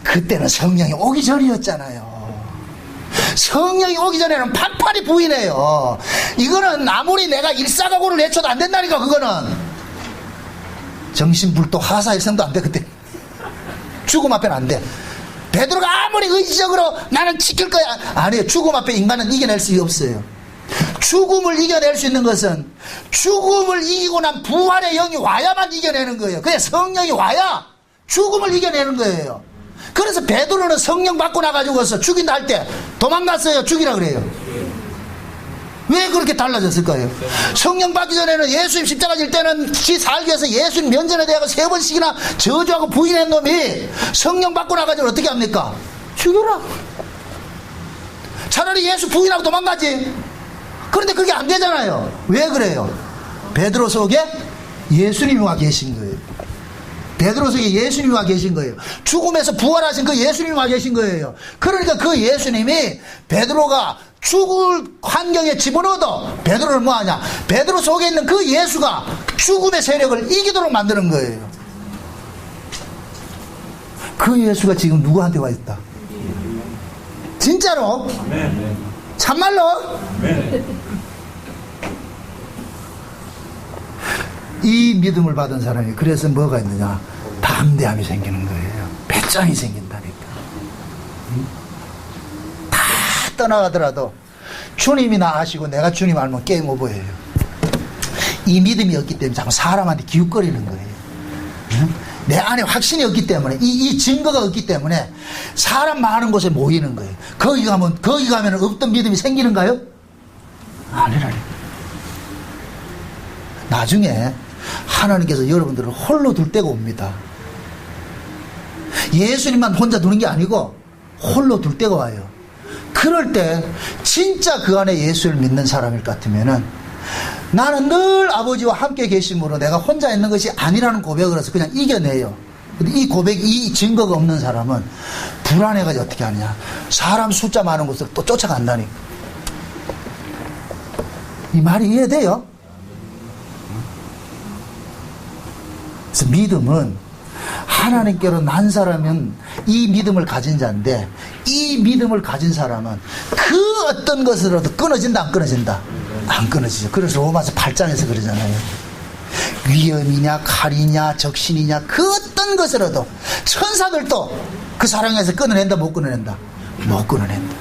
그때는 성령이 오기 전이었잖아요. 성령이 오기 전에는 판판히 부인해요. 이거는 아무리 내가 일사각오를 외쳐도 안 된다니까. 그거는 정신불도 하사일성도 안 돼. 그때 죽음 앞에는 안 돼. 베드로가 아무리 의지적으로 나는 지킬 거야, 아니에요. 죽음 앞에 인간은 이겨낼 수 없어요. 죽음을 이겨낼 수 있는 것은 죽음을 이기고 난 부활의 영이 와야만 이겨내는 거예요. 그냥 성령이 와야 죽음을 이겨내는 거예요. 그래서 베드로는 성령 받고 나가지고서 죽인다 할 때 도망갔어요? 죽이라 그래요? 왜 그렇게 달라졌을까요? 성령 받기 전에는 예수님 십자가 질 때는 지 살기 위해서 예수님 면전에 대하고 3번씩이나 저주하고 부인한 놈이 성령 받고 나가지고 어떻게 합니까? 죽여라. 차라리 예수 부인하고 도망가지. 그런데 그게 안 되잖아요. 왜 그래요? 베드로 속에 예수님이 와 계신 거예요. 베드로 속에 예수님이 와 계신 거예요. 죽음에서 부활하신 그 예수님이 와 계신 거예요. 그러니까 그 예수님이 베드로가 죽을 환경에 집어넣어도 베드로는 뭐하냐? 베드로 속에 있는 그 예수가 죽음의 세력을 이기도록 만드는 거예요. 그 예수가 지금 누구한테 와 있다? 진짜로? 참말로? 이 믿음을 받은 사람이 그래서 뭐가 있느냐? 담대함이 생기는 거예요. 배짱이 생긴다니까. 다 떠나가더라도 주님이 나 아시고 내가 주님 알면 게임 오버예요. 이 믿음이 없기 때문에 자꾸 사람한테 기웃거리는 거예요. 내 안에 확신이 없기 때문에, 이 증거가 없기 때문에 사람 많은 곳에 모이는 거예요. 거기 가면 없던 믿음이 생기는가요? 아니라니까. 나중에 하나님께서 여러분들을 홀로 둘 때가 옵니다. 예수님만 혼자 두는 게 아니고 홀로 둘 때가 와요. 그럴 때 진짜 그 안에 예수를 믿는 사람일 것 같으면은, 나는 늘 아버지와 함께 계심으로 내가 혼자 있는 것이 아니라는 고백을 해서 그냥 이겨내요. 근데 이 고백, 이 증거가 없는 사람은 불안해가지고 어떻게 하느냐? 사람 숫자 많은 곳을 또 쫓아간다니까. 이 말이 이해돼요? 그래서 믿음은 하나님께로 난 사람은 이 믿음을 가진 자인데, 이 믿음을 가진 사람은 그 어떤 것으로도 끊어진다 안 끊어진다? 안 끊어지죠. 그래서 로마서 8장에서 그러잖아요. 위험이냐 칼이냐 적신이냐 그 어떤 것으로도, 천사들도 그 사랑에서 끊어낸다 못 끊어낸다? 못 끊어낸다.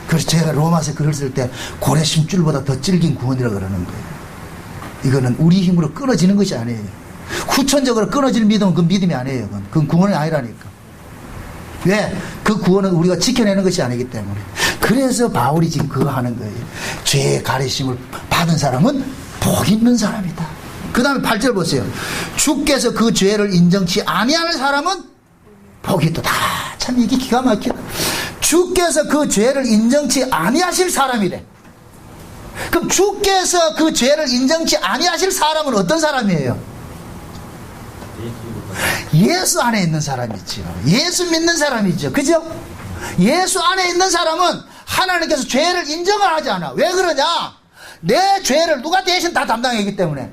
그래서 제가 로마서 글을 쓸 때 고래 심줄보다 더 질긴 구원이라고 그러는 거예요. 이거는 우리 힘으로 끊어지는 것이 아니에요. 후천적으로 끊어지는 믿음은 그 믿음이 아니에요. 그건 구원이 아니라니까. 왜? 그 구원은 우리가 지켜내는 것이 아니기 때문에. 그래서 바울이 지금 그거 하는 거예요. 죄의 가르침을 받은 사람은 복 있는 사람이다. 그 다음에 8절 보세요. 주께서 그 죄를 인정치 아니하는 사람은 복이 또 다 참 이게 기가 막히다. 주께서 그 죄를 인정치 아니하실 사람이래. 그럼 주께서 그 죄를 인정치 아니하실 사람은 어떤 사람이에요? 예수 안에 있는 사람이죠. 예수 믿는 사람이죠. 그죠? 예수 안에 있는 사람은 하나님께서 죄를 인정을 하지 않아. 왜 그러냐? 내 죄를 누가 대신 다 담당했기 때문에.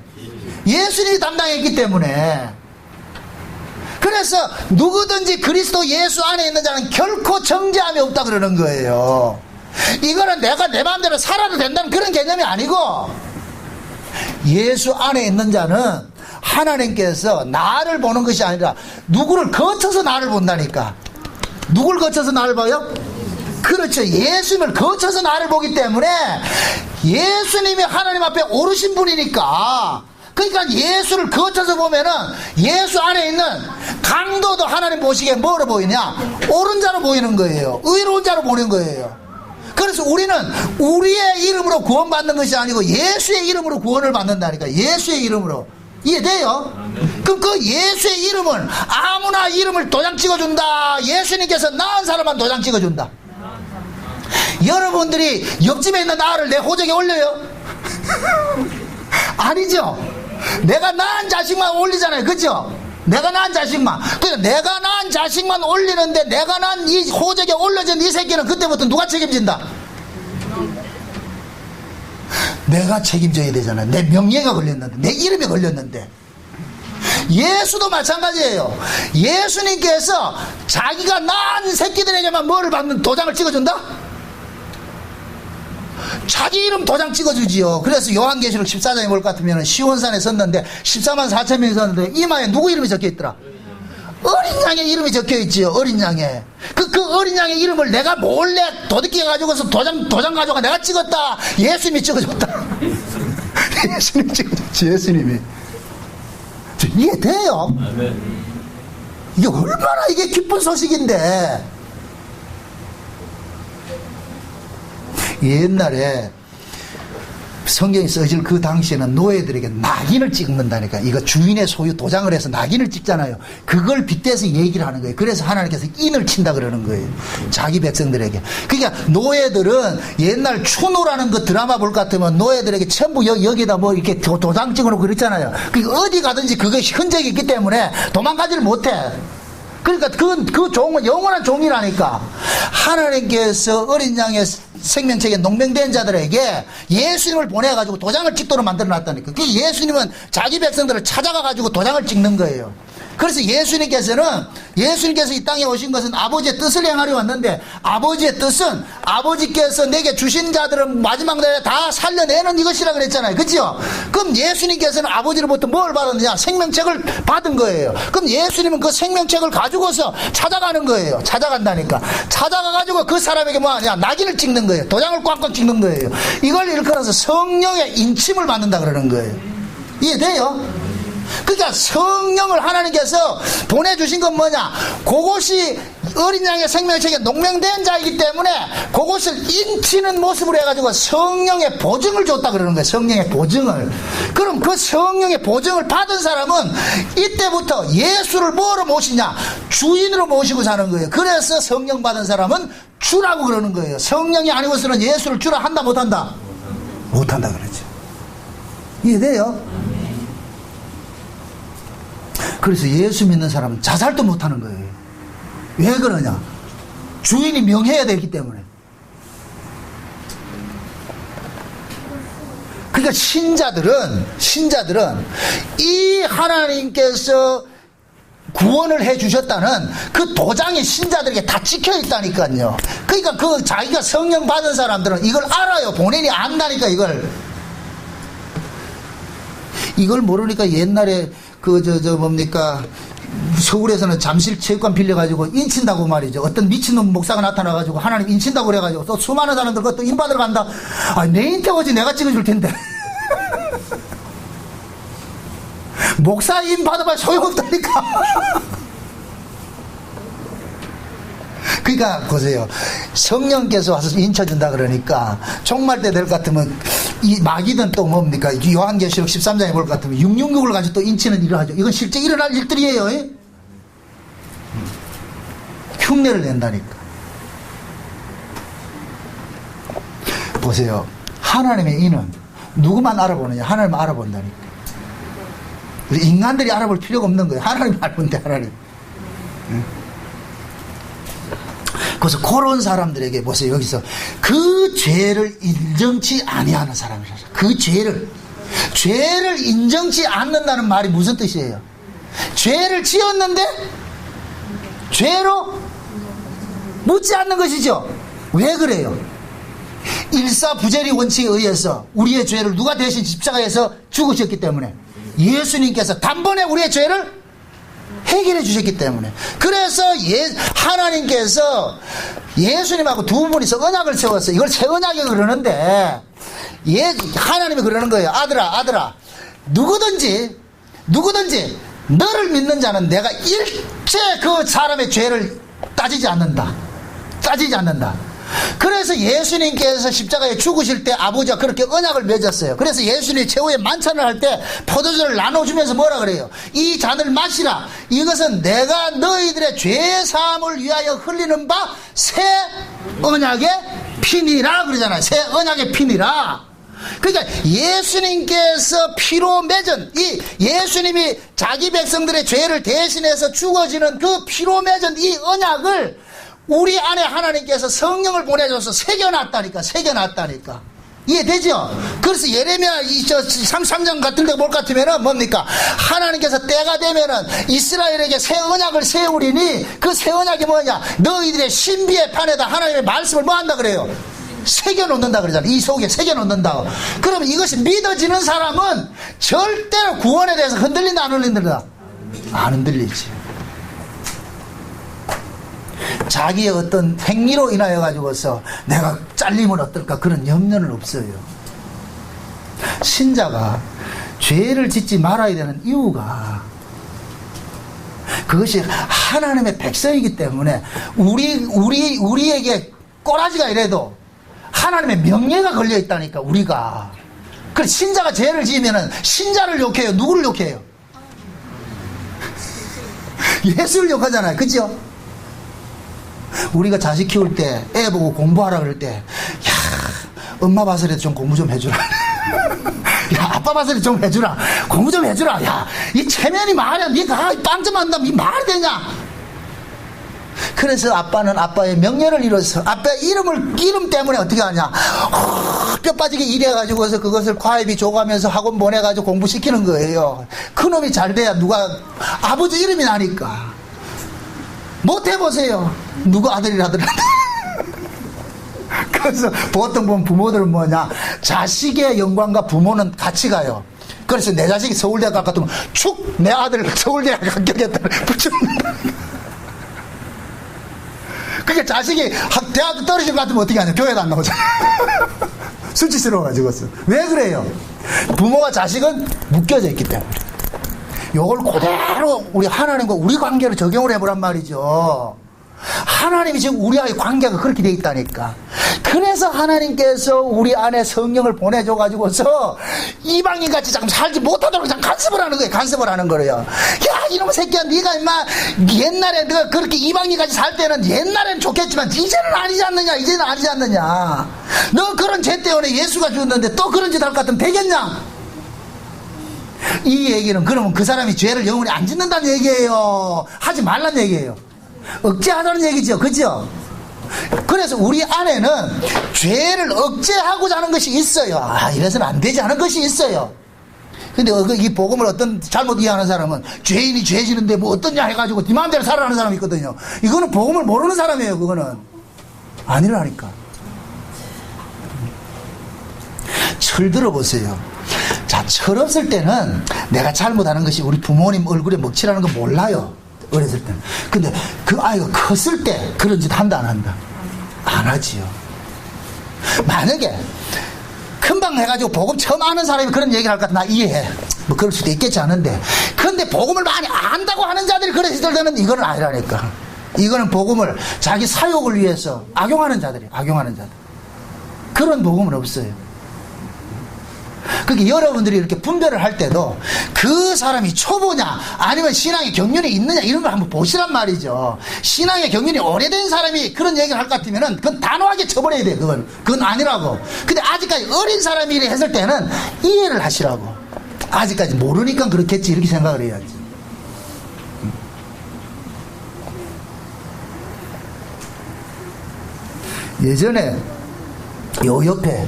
예수님이 담당했기 때문에. 그래서 누구든지 그리스도 예수 안에 있는 자는 결코 정죄함이 없다 그러는 거예요. 이거는 내가 내 마음대로 살아도 된다는 그런 개념이 아니고, 예수 안에 있는 자는 하나님께서 나를 보는 것이 아니라 누구를 거쳐서 나를 본다니까. 누굴 거쳐서 나를 봐요? 그렇죠. 예수님을 거쳐서 나를 보기 때문에 예수님이 하나님 앞에 오르신 분이니까, 그러니까 예수를 거쳐서 보면은 예수 안에 있는 강도도 하나님 보시기에 뭐로 보이냐? 옳은 자로 보이는 거예요. 의로운 자로 보이는 거예요. 그래서 우리는 우리의 이름으로 구원받는 것이 아니고 예수의 이름으로 구원을 받는다니까. 예수의 이름으로. 이해돼요? 그럼 그 예수의 이름은 아무나 이름을 도장 찍어준다. 예수님께서 낳은 사람만 도장 찍어준다. 여러분들이 옆집에 있는 아를 내 호적에 올려요? 아니죠. 내가 낳은 자식만 올리잖아요. 그죠? 내가 낳은 자식만. 그러니까 내가 낳은 자식만 올리는데 내가 낳은 이 호적에 올려진 이 새끼는 그때부터 누가 책임진다? 내가 책임져야 되잖아. 내 명예가 걸렸는데, 내 이름이 걸렸는데. 예수도 마찬가지예요. 예수님께서 자기가 낳은 새끼들에게만 뭐를 받는 도장을 찍어준다? 자기 이름 도장 찍어주지요. 그래서 요한계시록 14장에 볼 것 같으면 시온산에 섰는데 14만 4천 명이 섰는데 이마에 누구 이름이 적혀있더라? 어린 양의 이름이 적혀있지요. 어린 양의. 그 어린 양의 이름을 내가 몰래 도둑기 가지고서 도장 가져가 내가 찍었다. 예수님이 찍어줬다. 예수님이 찍어줬지. 예수님이. 이해돼요? 이게 얼마나 이게 기쁜 소식인데. 옛날에 성경이 써질 그 당시에는 노예들에게 낙인을 찍는다니까. 이거 주인의 소유 도장을 해서 낙인을 찍잖아요. 그걸 빗대서 얘기를 하는 거예요. 그래서 하나님께서 인을 친다 그러는 거예요. 자기 백성들에게. 그러니까 노예들은 옛날 추노라는 그 드라마 볼 것 같으면 노예들에게 전부 여기다 뭐 이렇게 도장 찍어놓고 그랬잖아요. 그러니까 어디 가든지 그것이 흔적이 있기 때문에 도망가지를 못해. 그러니까 그 종은 영원한 종이라니까. 하나님께서 어린 양의 생명책에 농명된 자들에게 예수님을 보내가지고 도장을 찍도록 만들어 놨다니까. 그 예수님은 자기 백성들을 찾아가가지고 도장을 찍는 거예요. 그래서 예수님께서 이 땅에 오신 것은 아버지의 뜻을 행하려 왔는데, 아버지의 뜻은 아버지께서 내게 주신 자들은 마지막 날에 다 살려내는 이것이라 그랬잖아요. 그죠? 그럼 예수님께서는 아버지로부터 뭘 받았느냐? 생명책을 받은 거예요. 그럼 예수님은 그 생명책을 가지고서 찾아가는 거예요. 찾아간다니까. 찾아가가지고 그 사람에게 뭐 하냐? 낙인을 찍는 거예요. 도장을 꽉꽉 찍는 거예요. 이걸 일컬어서 성령의 인침을 받는다 그러는 거예요. 이해돼요? 그러니까 성령을 하나님께서 보내주신 건 뭐냐? 그것이 어린 양의 생명책에 농명된 자이기 때문에 그것을 인치는 모습으로 해가지고 성령의 보증을 줬다 그러는 거예요. 성령의 보증을. 그럼 그 성령의 보증을 받은 사람은 이때부터 예수를 뭐로 모시냐? 주인으로 모시고 사는 거예요. 그래서 성령 받은 사람은 주라고 그러는 거예요. 성령이 아니고서는 예수를 주라 한다 못한다? 못한다 그러죠. 이해돼요? 그래서 예수 믿는 사람은 자살도 못하는 거예요. 왜 그러냐? 주인이 명해야 되기 때문에. 그러니까 신자들은 이 하나님께서 구원을 해 주셨다는 그 도장이 신자들에게 다 찍혀 있다니까요. 그러니까 그 자기가 성령 받은 사람들은 이걸 알아요. 본인이 안다니까 이걸 모르니까 옛날에 뭡니까? 서울에서는 잠실 체육관 빌려가지고 인친다고 말이죠. 어떤 미친놈 목사가 나타나가지고 하나님 인친다고 그래가지고 또 수많은 사람들 그것도 인받으러 간다. 내 인태 오지 내가 찍어줄 텐데. 목사 인 받아봐야 소용없다니까. 그러니까 보세요. 성령께서 와서 인쳐준다 그러니까 종말 때 될 것 같으면 이 마귀든 또 뭡니까? 요한계시록 13장에 볼 것 같으면 666을 가지고 또 인치는 일을 하죠. 이건 실제 일어날 일들이에요. 흉내를 낸다니까. 보세요. 하나님의 이는 누구만 알아보느냐? 하나님 알아본다니까. 인간들이 알아볼 필요가 없는 거예요. 하나님 알아본대, 하나님. 그래서 그런 사람들에게 보세요. 여기서 그 죄를 인정치 아니하는 사람이라서, 그 죄를 인정치 않는다는 말이 무슨 뜻이에요? 죄를 지었는데 죄로 묻지 않는 것이죠. 왜 그래요? 일사부재리 원칙에 의해서 우리의 죄를 누가 대신 십자가에서 죽으셨기 때문에, 예수님께서 단번에 우리의 죄를 해결해 주셨기 때문에. 그래서 하나님께서 예수님하고 두 분이서 언약을 세웠어요. 이걸 새 언약이 그러는데, 하나님이 그러는 거예요. 아들아, 누구든지 너를 믿는 자는 내가 일체 그 사람의 죄를 따지지 않는다. 그래서 예수님께서 십자가에 죽으실 때 아버지와 그렇게 언약을 맺었어요. 그래서 예수님이 최후의 만찬을 할 때 포도주를 나눠주면서 뭐라 그래요? 이 잔을 마시라. 이것은 내가 너희들의 죄사함을 위하여 흘리는 바 새 언약의 피니라 그러잖아요. 새 언약의 피니라. 그러니까 예수님께서 피로 맺은, 이 예수님이 자기 백성들의 죄를 대신해서 죽어지는 그 피로 맺은 이 언약을 우리 안에 하나님께서 성령을 보내줘서 새겨놨다니까. 이해되죠? 그래서 예레미야 33장 같은 데 볼 것 같으면은 뭡니까? 하나님께서 때가 되면은 이스라엘에게 새 언약을 세우리니, 그 새 언약이 뭐냐? 너희들의 신비의 판에다 하나님의 말씀을 뭐 한다 그래요? 새겨놓는다 그러잖아요. 이 속에 새겨놓는다. 그러면 이것이 믿어지는 사람은 절대로 구원에 대해서 흔들린다 안 흔들린다? 안 흔들리지. 자기의 어떤 행위로 인하여 가지고서 내가 잘리면 어떨까 그런 염려는 없어요. 신자가 죄를 짓지 말아야 되는 이유가, 그것이 하나님의 백성이기 때문에 우리에게 꼬라지가 이래도 하나님의 명예가 걸려 있다니까. 우리가 그래서 신자가 죄를 지으면은 신자를 욕해요. 누구를 욕해요? 예수를 욕하잖아요. 그죠? 우리가 자식 키울 때 애 보고 공부하라 그럴 때, 야, 엄마 봐서라도 좀 공부 좀 해주라. 야, 아빠 봐서라도 좀 해주라. 공부 좀 해주라. 야, 이 체면이 말이야. 니가 빵 좀 한다. 이 말이 되냐? 그래서 아빠는 아빠의 명예를 잃어서 아빠의 이름 때문에 어떻게 하냐? 뼈 빠지게 일해가지고서 그것을 과외비 줘가면서 학원 보내가지고 공부시키는 거예요. 그놈이 잘 돼야 누가 아버지 이름이 나니까. 못 해보세요. 누구 아들이라더라. 그래서 보통 보면 부모들은 뭐냐, 자식의 영광과 부모는 같이 가요. 그래서 내 자식이 서울대 갈 것 같으면 축 내 아들 서울대 합격했다 붙여놓는다. 그게 자식이 대학교 떨어진 것 같으면 어떻게 하냐? 교회도 안 나오잖아. 수치스러워가지고서. 왜 그래요? 부모와 자식은 묶여져 있기 때문에. 요걸 그대로 우리 하나님과 우리 관계로 적용을 해보란 말이죠. 하나님이 지금 우리와의 관계가 그렇게 돼 있다니까. 그래서 하나님께서 우리 안에 성령을 보내줘가지고서 이방인같이 잠깐 살지 못하도록 그냥 간섭을 하는 거예요. 야, 이놈의 새끼야, 네가 임마 옛날에 네가 그렇게 이방인같이 살 때는 옛날에는 좋겠지만 이제는 아니지 않느냐. 너 그런 죄 때문에 예수가 죽었는데 또 그런 짓 할 것 같으면 되겠냐? 이 얘기는 그러면 그 사람이 죄를 영원히 안 짓는다는 얘기예요. 하지 말란 얘기예요. 억제하자는 얘기죠. 그죠? 그래서 우리 안에는 죄를 억제하고자 하는 것이 있어요. 이래서는 안 되지 않은 것이 있어요. 근데 이 복음을 어떤 잘못 이해하는 사람은 죄인이 죄 지는데 뭐 어떠냐 해가지고 네 마음대로 살아가는 사람이 있거든요. 이거는 복음을 모르는 사람이에요. 그거는 아니라니까. 철 들어보세요. 자, 철없을 때는 내가 잘못하는 것이 우리 부모님 얼굴에 먹칠하는 거 몰라요. 어렸을 때는. 근데 그 아이가 컸을 때 그런 짓 한다 안 한다? 안 하지요. 만약에 금방 해가지고 복음 처음 아는 사람이 그런 얘기를 할 것 같아. 나 이해해. 뭐 그럴 수도 있겠지 않은데. 근데 복음을 많이 안다고 하는 자들이 그랬을 때는 이거는 아니라니까. 이거는 복음을 자기 사욕을 위해서 악용하는 자들. 그런 복음은 없어요. 그게 여러분들이 이렇게 분별을 할 때도 그 사람이 초보냐 아니면 신앙의 경륜이 있느냐 이런 걸 한번 보시란 말이죠. 신앙의 경륜이 오래된 사람이 그런 얘기를 할 것 같으면은 그건 단호하게 쳐버려야 돼. 그건 아니라고. 근데 아직까지 어린 사람이 이래 했을 때는 이해를 하시라고. 아직까지 모르니까 그렇겠지 이렇게 생각을 해야지. 예전에 요 옆에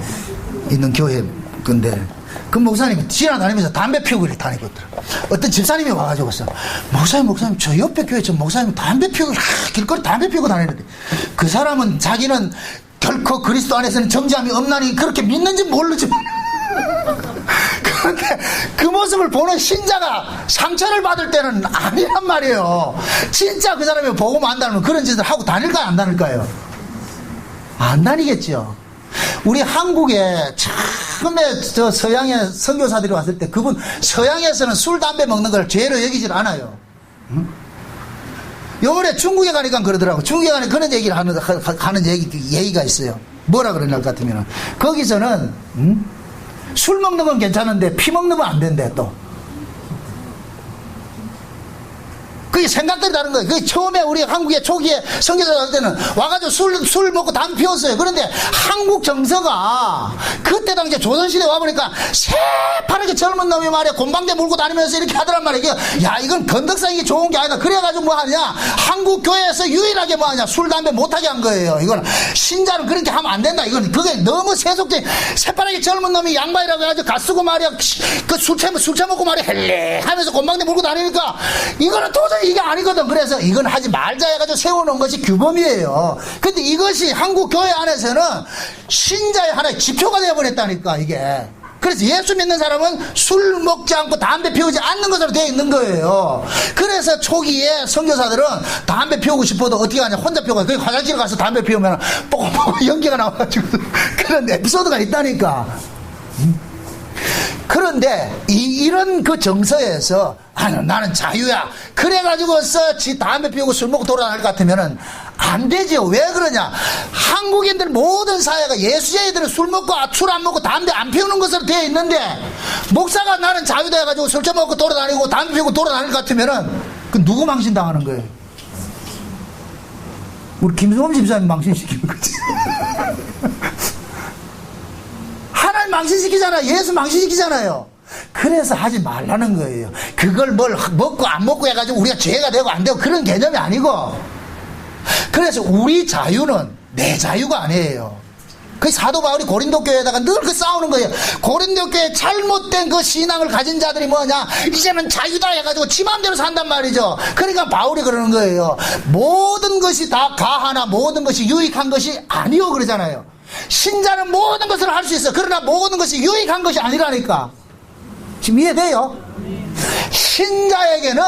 있는 교회 근데 그 목사님이 지나다니면서 담배 피우고 이렇게 다니고 있더라. 어떤 집사님이 와가지고 있어. 목사님 저 옆에 교회 저 목사님 담배 피우고 길거리 담배 피우고 다니는데 그 사람은 자기는 결코 그리스도 안에서는 정죄함이 없나니 그렇게 믿는지 모르지만 그런데 그 모습을 보는 신자가 상처를 받을 때는 아니란 말이에요. 진짜 그 사람이 복음 안다면 그런 짓을 하고 다닐까요 안 다닐까요? 안 다니겠죠. 우리 한국에 처음에 저 서양의 선교사들이 왔을 때 그분 서양에서는 술 담배 먹는 걸 죄로 여기질 않아요. 요번에 중국에 가니까 그러더라고. 중국에 가니까 그런 얘기를 하는 얘기가 있어요. 뭐라 그러냐 같으면 거기서는 술 먹는 건 괜찮은데 피 먹는 건 안 된대 또. 그게 생각들이 다른 거예요. 그게 처음에 우리 한국에 초기에 선교사 갈 때는 와가지고 술 먹고 담배 피웠어요. 그런데 한국 정서가 그때 당시에 조선시대 와보니까 새파랗게 젊은 놈이 말이야 곰방대 물고 다니면서 이렇게 하더란 말이야. 야 이건 건덕상이 좋은 게 아니다. 그래가지고 뭐 하냐 한국 교회에서 유일하게 뭐 하냐 술 담배 못하게 한 거예요. 이건 신자는 그렇게 하면 안 된다. 이건 그게 너무 세속적인 새파랗게 젊은 놈이 양반이라고 해가지고 가쓰고 말이야 그 술 처먹고 말이야 헬레 하면서 곰방대 물고 다니니까 이거는 도저히 이게 아니거든. 그래서 이건 하지 말자 해가지고 세워놓은 것이 규범이에요. 근데 이것이 한국 교회 안에서는 신자의 하나의 지표가 되어버렸다니까 이게. 그래서 예수 믿는 사람은 술 먹지 않고 담배 피우지 않는 것으로 되어 있는 거예요. 그래서 초기에 선교사들은 담배 피우고 싶어도 어떻게 하냐 혼자 피우고 그 화장실 가서 담배 피우면 뽀뽀뽀 연기가 나와가지고 그런 에피소드가 있다니까. 그런데 이런 그 정서에서 나는 자유야 그래가지고서 지 담배 피우고 술 먹고 돌아다닐 것 같으면은 안 되죠. 왜 그러냐 한국인들 모든 사회가 예수자애들은 술 먹고 술 안 먹고 담배 안 피우는 것으로 되어 있는데 목사가 나는 자유다 해가지고 술 처먹고 돌아다니고 담배 피우고 돌아다닐 것 같으면은 그 누구 망신당하는 거예요? 우리 김성범 집사님 망신시키는 거지. 하나님 망신시키잖아요. 예수 망신시키잖아요. 그래서 하지 말라는 거예요. 그걸 뭘 먹고 안 먹고 해가지고 우리가 죄가 되고 안 되고 그런 개념이 아니고. 그래서 우리 자유는 내 자유가 아니에요. 그 사도 바울이 고린도 교회에다가 늘 그 싸우는 거예요. 고린도 교회 잘못된 그 신앙을 가진 자들이 뭐냐 이제는 자유다 해가지고 지 맘대로 산단 말이죠. 그러니까 바울이 그러는 거예요. 모든 것이 다 가하나 모든 것이 유익한 것이 아니요 그러잖아요. 신자는 모든 것을 할 수 있어. 그러나 모든 것이 유익한 것이 아니라니까. 지금 이해돼요? 신자에게는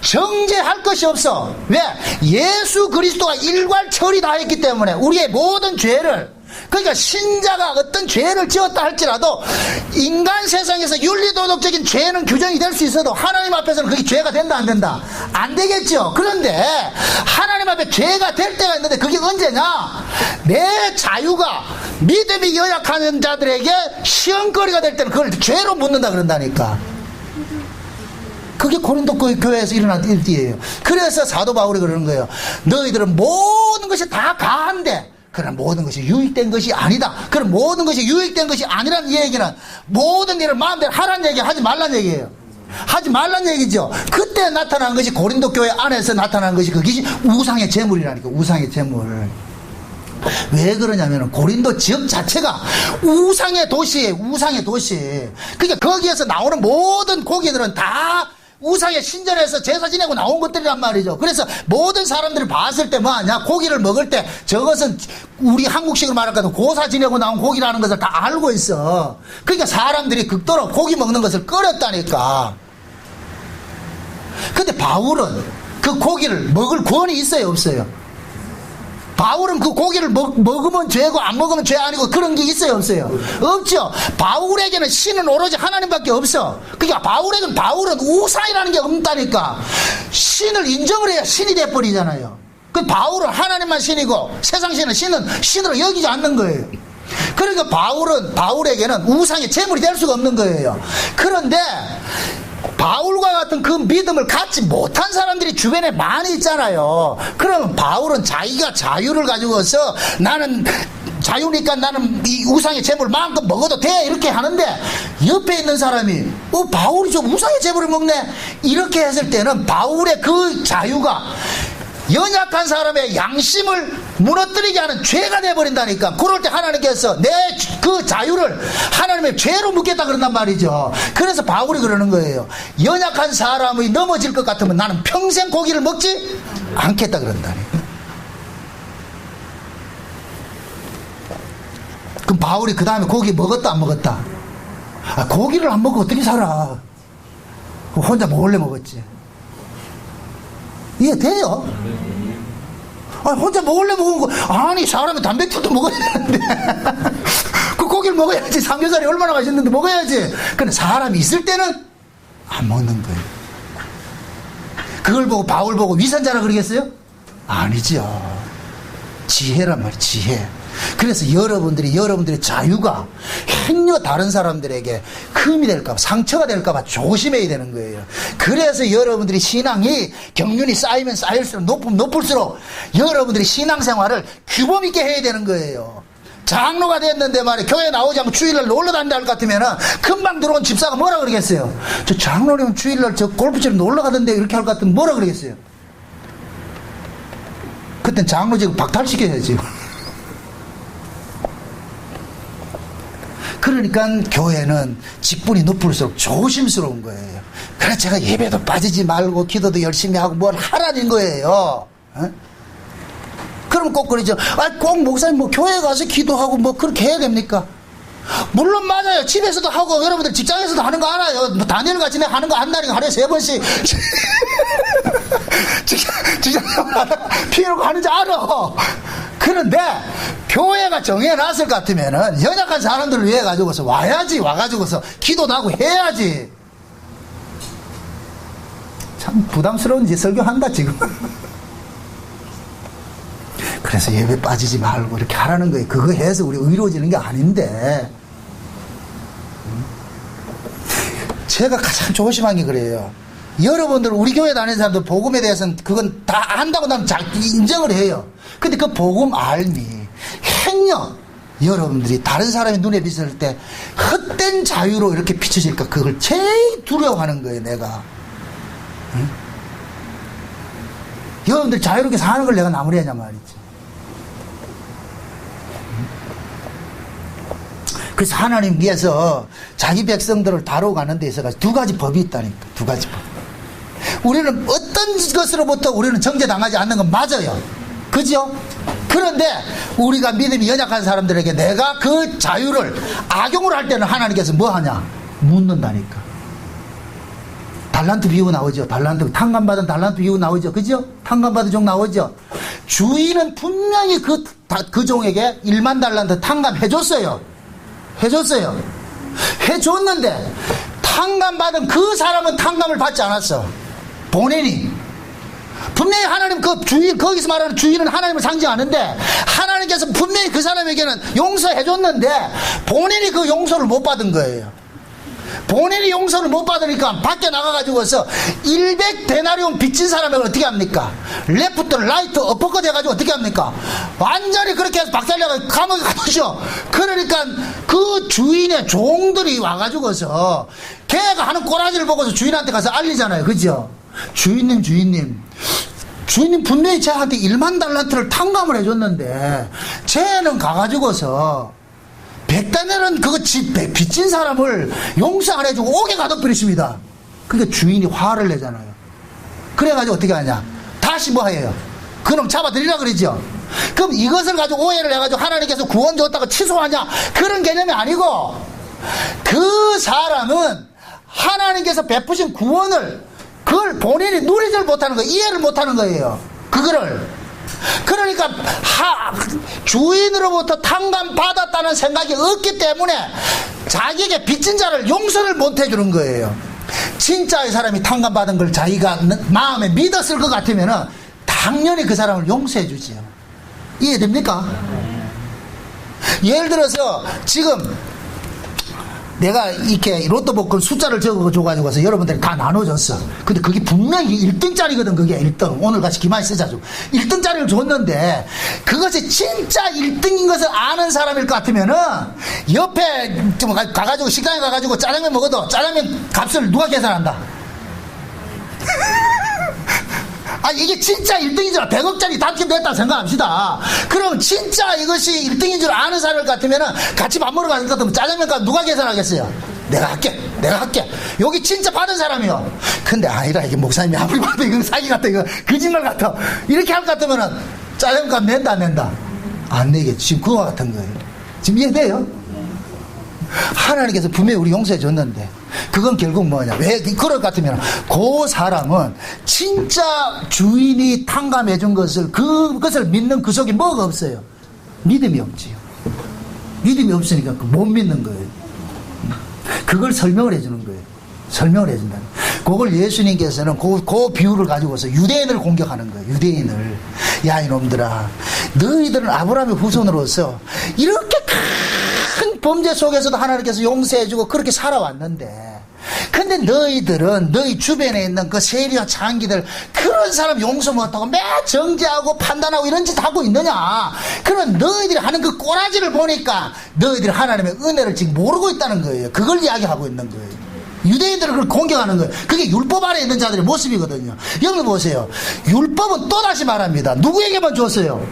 정죄할 것이 없어. 왜? 예수 그리스도가 일괄처리 다 했기 때문에 우리의 모든 죄를. 그러니까 신자가 어떤 죄를 지었다 할지라도 인간 세상에서 윤리도덕적인 죄는 규정이 될 수 있어도 하나님 앞에서는 그게 죄가 된다 안 된다? 안 되겠죠. 그런데 하나님 앞에 죄가 될 때가 있는데 그게 언제냐? 내 자유가 믿음이 연약한 자들에게 시험거리가 될 때는 그걸 죄로 묻는다 그런다니까. 그게 고린도 교회에서 일어난 일이에요. 그래서 사도 바울이 그러는 거예요. 너희들은 모든 것이 다 가한데 그러나 모든 것이 유익된 것이 아니다. 그럼 모든 것이 유익된 것이 아니라는 얘기는 모든 일을 마음대로 하라는 얘기 하지 말라는 얘기예요. 하지 말라는 얘기죠. 그때 나타난 것이 고린도 교회 안에서 나타난 것이 그것이 우상의 제물이라니까. 우상의 제물. 왜 그러냐면 고린도 지역 자체가 우상의 도시예요. 우상의 도시. 그러니까 거기에서 나오는 모든 고기들은 다 우상의 신전에서 제사 지내고 나온 것들이란 말이죠. 그래서 모든 사람들이 봤을 때 뭐하냐 고기를 먹을 때 저것은 우리 한국식으로 말할까도 고사 지내고 나온 고기라는 것을 다 알고 있어. 그러니까 사람들이 극도로 고기 먹는 것을 꺼렸다니까. 근데 바울은 그 고기를 먹을 권이 있어요 없어요? 바울은 그 고기를 먹으면 죄고 안 먹으면 죄 아니고 그런 게 있어요 없어요? 없죠. 바울에게는 신은 오로지 하나님밖에 없어. 그러니까 바울은 우상이라는 게 없다니까. 신을 인정을 해야 신이 돼버리잖아요. 그 바울은 하나님만 신이고 세상 신은 신으로 여기지 않는 거예요. 그러니까 바울에게는 우상의 제물이 될 수가 없는 거예요. 그런데 바울과 같은 그 믿음을 갖지 못한 사람들이 주변에 많이 있잖아요. 그러면 바울은 자기가 자유를 가지고서 나는 자유니까 나는 이 우상의 제물 마음껏 먹어도 돼 이렇게 하는데 옆에 있는 사람이 바울이 좀 우상의 제물을 먹네 이렇게 했을 때는 바울의 그 자유가 연약한 사람의 양심을 무너뜨리게 하는 죄가 되어버린다니까. 그럴 때 하나님께서 내 그 자유를 하나님의 죄로 묻겠다 그런단 말이죠. 그래서 바울이 그러는 거예요. 연약한 사람이 넘어질 것 같으면 나는 평생 고기를 먹지 않겠다 그런다니까. 그럼 바울이 그 다음에 고기 먹었다 안 먹었다? 고기를 안 먹고 어떻게 살아? 혼자 몰래 먹었지. 이해돼요? 혼자 몰래 먹은 거 아니 사람이 단백질도 먹어야 되는데 그 고기를 먹어야지. 삼겹살이 얼마나 맛있는데 먹어야지. 근데 사람이 있을 때는 안 먹는 거예요. 그걸 보고 바울 보고 위선자라 그러겠어요? 아니죠. 지혜란 말이에요. 지혜. 그래서 여러분들의 자유가 행여 다른 사람들에게 흠이 될까봐 상처가 될까봐 조심해야 되는 거예요. 그래서 여러분들이 신앙이 경륜이 쌓이면 쌓일수록 높을수록 여러분들이 신앙생활을 규범있게 해야 되는 거예요. 장로가 됐는데 말이야 교회 나오지 않고 주일날 놀러 다닌다 할 것 같으면은 금방 들어온 집사가 뭐라 그러겠어요? 저 장로님 주일날 저 골프치러 놀러 가던데 이렇게 할 것 같으면 뭐라 그러겠어요? 그땐 장로 지금 박탈시켜야지. 그러니까 교회는 직분이 높을수록 조심스러운 거예요. 그래서 제가 예배도 빠지지 말고 기도도 열심히 하고 뭘 하라는 거예요. 그럼 꼭 그러죠. 꼭 목사님 뭐 교회 가서 기도하고 뭐 그렇게 해야 됩니까? 물론 맞아요. 집에서도 하고 여러분들 직장에서도 하는 거 알아요. 뭐 다니엘같이 내가 하는 거 한다니까 하루에 3번씩 직장생활 하다가 피해놓고 하는지 알아. 그런데 교회가 정해놨을 것 같으면은 연약한 사람들을 위해 가지고서 와야지. 와가지고서 기도도 하고 해야지. 참 부담스러운 짓 설교한다 지금. 그래서 예배 빠지지 말고 이렇게 하라는 거예요. 그거 해서 우리 의로워지는 게 아닌데. 제가 가장 조심한 게 그래요. 여러분들 우리 교회 다니는 사람들 복음에 대해서는 그건 다 안다고 나는 인정을 해요. 근데 그 복음 알미 행여 여러분들이 다른 사람의 눈에 비쳤을 때 헛된 자유로 이렇게 비춰질까 그걸 제일 두려워하는 거예요. 내가 여러분들 자유롭게 사는 걸 내가 나무래냐 말이지. 그래서 하나님께서 자기 백성들을 다루고 가는 데 있어서 2가지 법이 있다니까. 2가지 법. 우리는 어떤 것으로부터 우리는 정죄당하지 않는 건 맞아요. 그죠? 그런데 우리가 믿음이 연약한 사람들에게 내가 그 자유를 악용을 할 때는 하나님께서 뭐 하냐? 묻는다니까. 달란트 비유 나오죠. 달란트, 탕감받은 달란트 비유 나오죠. 그죠? 탕감받은 종 나오죠. 주인은 분명히 그 종에게 1만 달란트 탕감해줬어요. 해줬는데 탕감받은 그 사람은 탕감을 받지 않았어. 본인이. 분명히 하나님 그 주인, 거기서 말하는 주인은 하나님을 상징하는데 하나님께서 분명히 그 사람에게는 용서해줬는데 본인이 그 용서를 못 받은 거예요. 본인이 용서를 못 받으니까 밖에 나가가지고서 100데나리온 빚진 사람을 어떻게 합니까? 레프트 라이트 엎어컷 해가지고 어떻게 합니까? 완전히 그렇게 해서 박살내가 감옥에 가두죠. 그러니까 그 주인의 종들이 와가지고서 걔가 하는 꼬라지를 보고서 주인한테 가서 알리잖아요. 그죠? 주인님 분명히 쟤한테 1만 달란트를 탕감을 해줬는데 쟤는 가가지고서 100데나리온 그거 빚진 사람을 용서 안 해주고 옥에 가둬버리십니다. 그러니까 주인이 화를 내잖아요. 그래가지고 어떻게 하냐? 다시 뭐 해요? 그놈 잡아들이라 그러죠. 그럼 이것을 가지고 오해를 해가지고 하나님께서 구원 줬다고 취소하냐? 그런 개념이 아니고 그 사람은 하나님께서 베푸신 구원을 그걸 본인이 누리질 못하는 거예요. 이해를 못하는 거예요. 그거를. 그러니까 주인으로부터 탕감받았다는 생각이 없기 때문에 자기에게 빚진 자를 용서를 못 해주는 거예요. 진짜의 사람이 탕감받은 걸 자기가 마음에 믿었을 것 같으면 당연히 그 사람을 용서해 주지요. 이해됩니까? 예를 들어서 지금 내가 이렇게 로또 복권 숫자를 적어줘가지고 와서 여러분들이 다 나눠줬어. 근데 그게 분명히 1등짜리거든. 그게 1등. 오늘 같이 기만이 쓰자죠. 1등짜리를 줬는데 그것이 진짜 1등인 것을 아는 사람일 것 같으면은 옆에 좀 가가지고 식당에 가가지고 짜장면 먹어도 짜장면 값을 누가 계산한다? 아, 이게 진짜 1등인 줄 100억짜리 당첨됐다 생각합시다. 그럼 진짜 이것이 1등인 줄 아는 사람 같으면은 같이 밥 먹으러 가는 것 같으면 짜장면 값 누가 계산하겠어요? 내가 할게. 여기 진짜 받은 사람이요. 근데 아니라 이게 목사님이 아무리 봐도 이건 사기 같아. 이거 거짓말 같아. 이렇게 할 것 같으면은 짜장면 값 낸다 안 낸다? 안 내겠지. 지금 그와 같은 거예요. 지금 이해돼요? 하나님께서 분명히 우리 용서해 줬는데 그건 결국 뭐냐, 왜 그럴 것 같으면 그 사람은 진짜 주인이 탕감해 준 것을 그것을 믿는 그 속에 뭐가 없어요? 믿음이 없지요. 믿음이 없으니까 못 믿는 거예요. 그걸 설명을 해 주는 거예요. 설명을 해 준다. 그걸 예수님께서는 그 비유를 가지고서 유대인을 공격하는 거예요. 유대인을. 야, 이놈들아, 너희들은 아브라함의 후손으로서 이렇게 큰 범죄 속에서도 하나님께서 용서해주고 그렇게 살아왔는데, 근데 너희들은 너희 주변에 있는 그 세리와 창기들, 그런 사람 용서 못하고 매 정죄하고 판단하고 이런 짓 하고 있느냐? 그런 너희들이 하는 그 꼬라지를 보니까 너희들이 하나님의 은혜를 지금 모르고 있다는 거예요. 그걸 이야기하고 있는 거예요. 유대인들을 그걸 공격하는 거예요. 그게 율법 아래 있는 자들의 모습이거든요. 여기 보세요. 율법은 또다시 말합니다. 누구에게만 줬어요?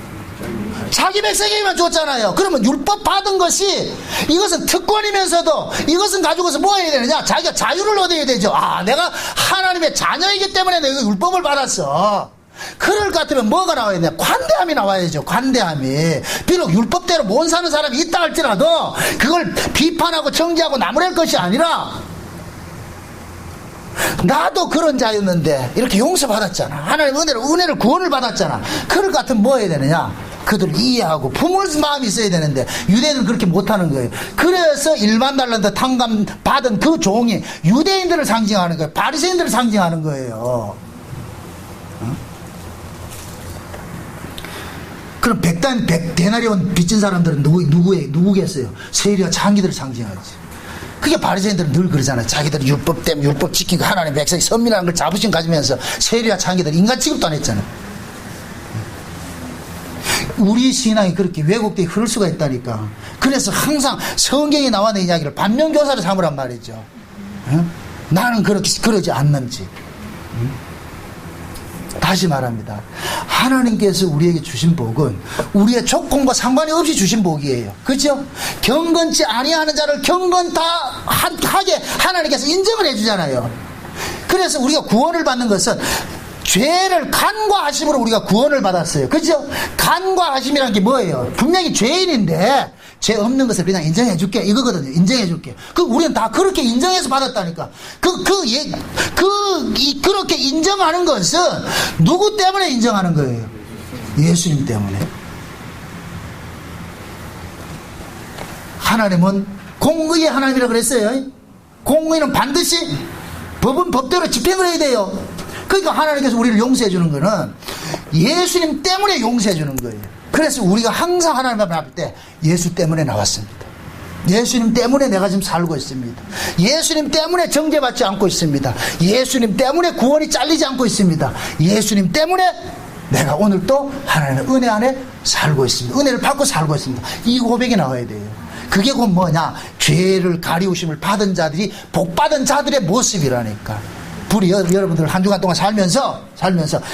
자기 백성에게만 줬잖아요. 그러면 율법 받은 것이 이것은 특권이면서도 이것은 가지고서 뭐 해야 되느냐? 자기가 자유를 얻어야 되죠. 아, 내가 하나님의 자녀이기 때문에 내가 율법을 받았어. 그럴 것 같으면 뭐가 나와야 되냐? 관대함이 나와야죠. 관대함이. 비록 율법대로 못 사는 사람이 있다 할지라도 그걸 비판하고 정죄하고 나무랄 것이 아니라, 나도 그런 자였는데 이렇게 용서받았잖아. 하나님 은혜를 구원을 받았잖아. 그럴 것 같으면 뭐 해야 되느냐? 그들을 이해하고 품을 마음이 있어야 되는데 유대인들은 그렇게 못하는 거예요. 그래서 1만 달란트 탕감 받은 그 종이 유대인들을 상징하는 거예요. 바리새인들을 상징하는 거예요. 그럼 100데나리온 빚진 사람들은 누구겠어요? 세리와 창기들을 상징하지. 그게 바리새인들은 늘 그러잖아요. 자기들은 율법 때문에 율법 지키고 하나님의 백성이 선민하는 걸 자부심 가지면서 세리와 창기들 인간 취급도 안 했잖아요. 우리 신앙이 그렇게 왜곡되게 흐를 수가 있다니까. 그래서 항상 성경에 나와 있는 이야기를 반면교사로 삼으란 말이죠. 응? 나는 그러지 않는지. 응? 다시 말합니다. 하나님께서 우리에게 주신 복은 우리의 조건과 상관이 없이 주신 복이에요. 그렇죠? 경건치 아니하는 자를 경건하게 하나님께서 인정을 해주잖아요. 그래서 우리가 구원을 받는 것은 죄를 간과하심으로 우리가 구원을 받았어요. 그죠? 간과하심이란 게 뭐예요? 분명히 죄인인데 죄 없는 것을 그냥 인정해 줄게, 이거거든요. 인정해 줄게. 우리는 다 그렇게 인정해서 받았다니까. 그렇게 인정하는 것은 누구 때문에 인정하는 거예요? 예수님 때문에. 하나님은 공의의 하나님이라고 그랬어요. 공의는 반드시 법은 법대로 집행을 해야 돼요. 그러니까 하나님께서 우리를 용서해 주는 거는 예수님 때문에 용서해 주는 거예요. 그래서 우리가 항상 하나님 앞에 나올 때 예수 때문에 나왔습니다. 예수님 때문에 내가 지금 살고 있습니다. 예수님 때문에 정죄받지 않고 있습니다. 예수님 때문에 구원이 잘리지 않고 있습니다. 예수님 때문에 내가 오늘 또 하나님의 은혜 안에 살고 있습니다. 은혜를 받고 살고 있습니다. 이 고백이 나와야 돼요. 그게 곧 뭐냐? 죄를 가리우심을 받은 자들이 복받은 자들의 모습이라니까. 우리 여러분들 한 주간 동안 살면서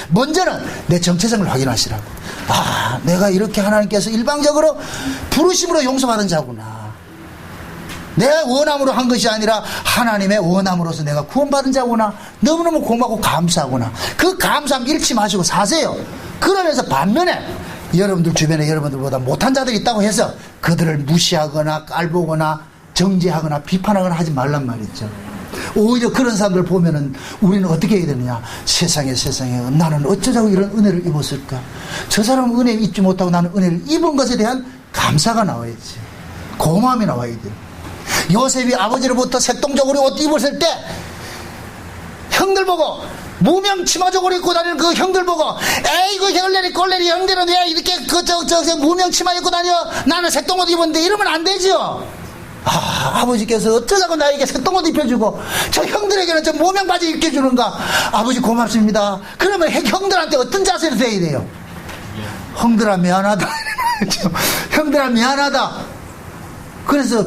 먼저는 내 정체성을 확인하시라고. 아, 내가 이렇게 하나님께서 일방적으로 부르심으로 용서받은 자구나. 내 원함으로 한 것이 아니라 하나님의 원함으로서 내가 구원받은 자구나. 너무너무 고맙고 감사하구나. 그 감사함 잃지 마시고 사세요. 그러면서 반면에 여러분들 주변에 여러분들보다 못한 자들이 있다고 해서 그들을 무시하거나 깔보거나 정죄하거나 비판하거나 하지 말란 말이죠. 오히려 그런 사람들 보면은 우리는 어떻게 해야 되느냐? 세상에 나는 어쩌자고 이런 은혜를 입었을까? 저 사람은 은혜 입지 못하고 나는 은혜를 입은 것에 대한 감사가 나와야지. 고마움이 나와야 돼요. 요셉이 아버지로부터 색동적으로 옷 입었을 때 형들 보고 무명 치마저고리 입고 다니는 그 형들 보고 에이구 혈레리 꼴레리 형들은 왜 이렇게 무명 치마 입고 다녀? 나는 색동옷 입었는데 이러면 안 되죠. 아버지께서 어쩌자고 나에게 색동옷 입혀주고 저 형들에게는 저 무명 바지 입혀주는가? 아버지 고맙습니다. 그러면 형들한테 어떤 자세로 돼야 돼요? 형들아 미안하다. 형들아 미안하다. 그래서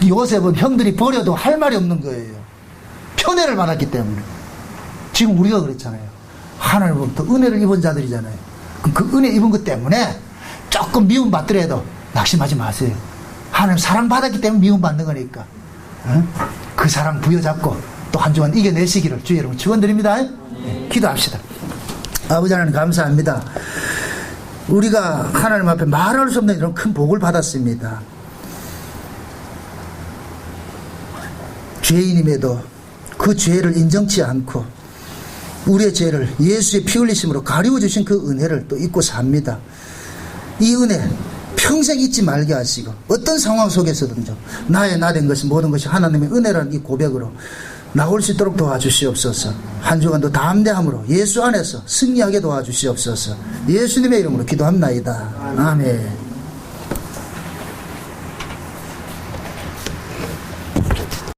요셉은 형들이 버려도 할 말이 없는 거예요. 편애를 받았기 때문에. 지금 우리가 그랬잖아요. 하나님으로부터 은혜를 입은 자들이잖아요. 그 은혜 입은 것 때문에 조금 미움받더라도 낙심하지 마세요. 하나님 사랑받았기 때문에 미움받는 거니까. 그 사랑 부여잡고 또 한 주간 이겨내시기를 주의 이름으로 축원드립니다. 네, 기도합시다. 아버지 하나님 감사합니다. 우리가 하나님 앞에 말할 수 없는 이런 큰 복을 받았습니다. 죄인임에도 그 죄를 인정치 않고 우리의 죄를 예수의 피 흘리심으로 가리워 주신 그 은혜를 또 잊고 삽니다. 이 은혜 평생 잊지 말게 하시고 어떤 상황 속에서든지 나의 나 된 것이 모든 것이 하나님의 은혜라는 이 고백으로 나올 수 있도록 도와주시옵소서. 한 주간도 담대함으로 예수 안에서 승리하게 도와주시옵소서. 예수님의 이름으로 기도합나이다. 아멘.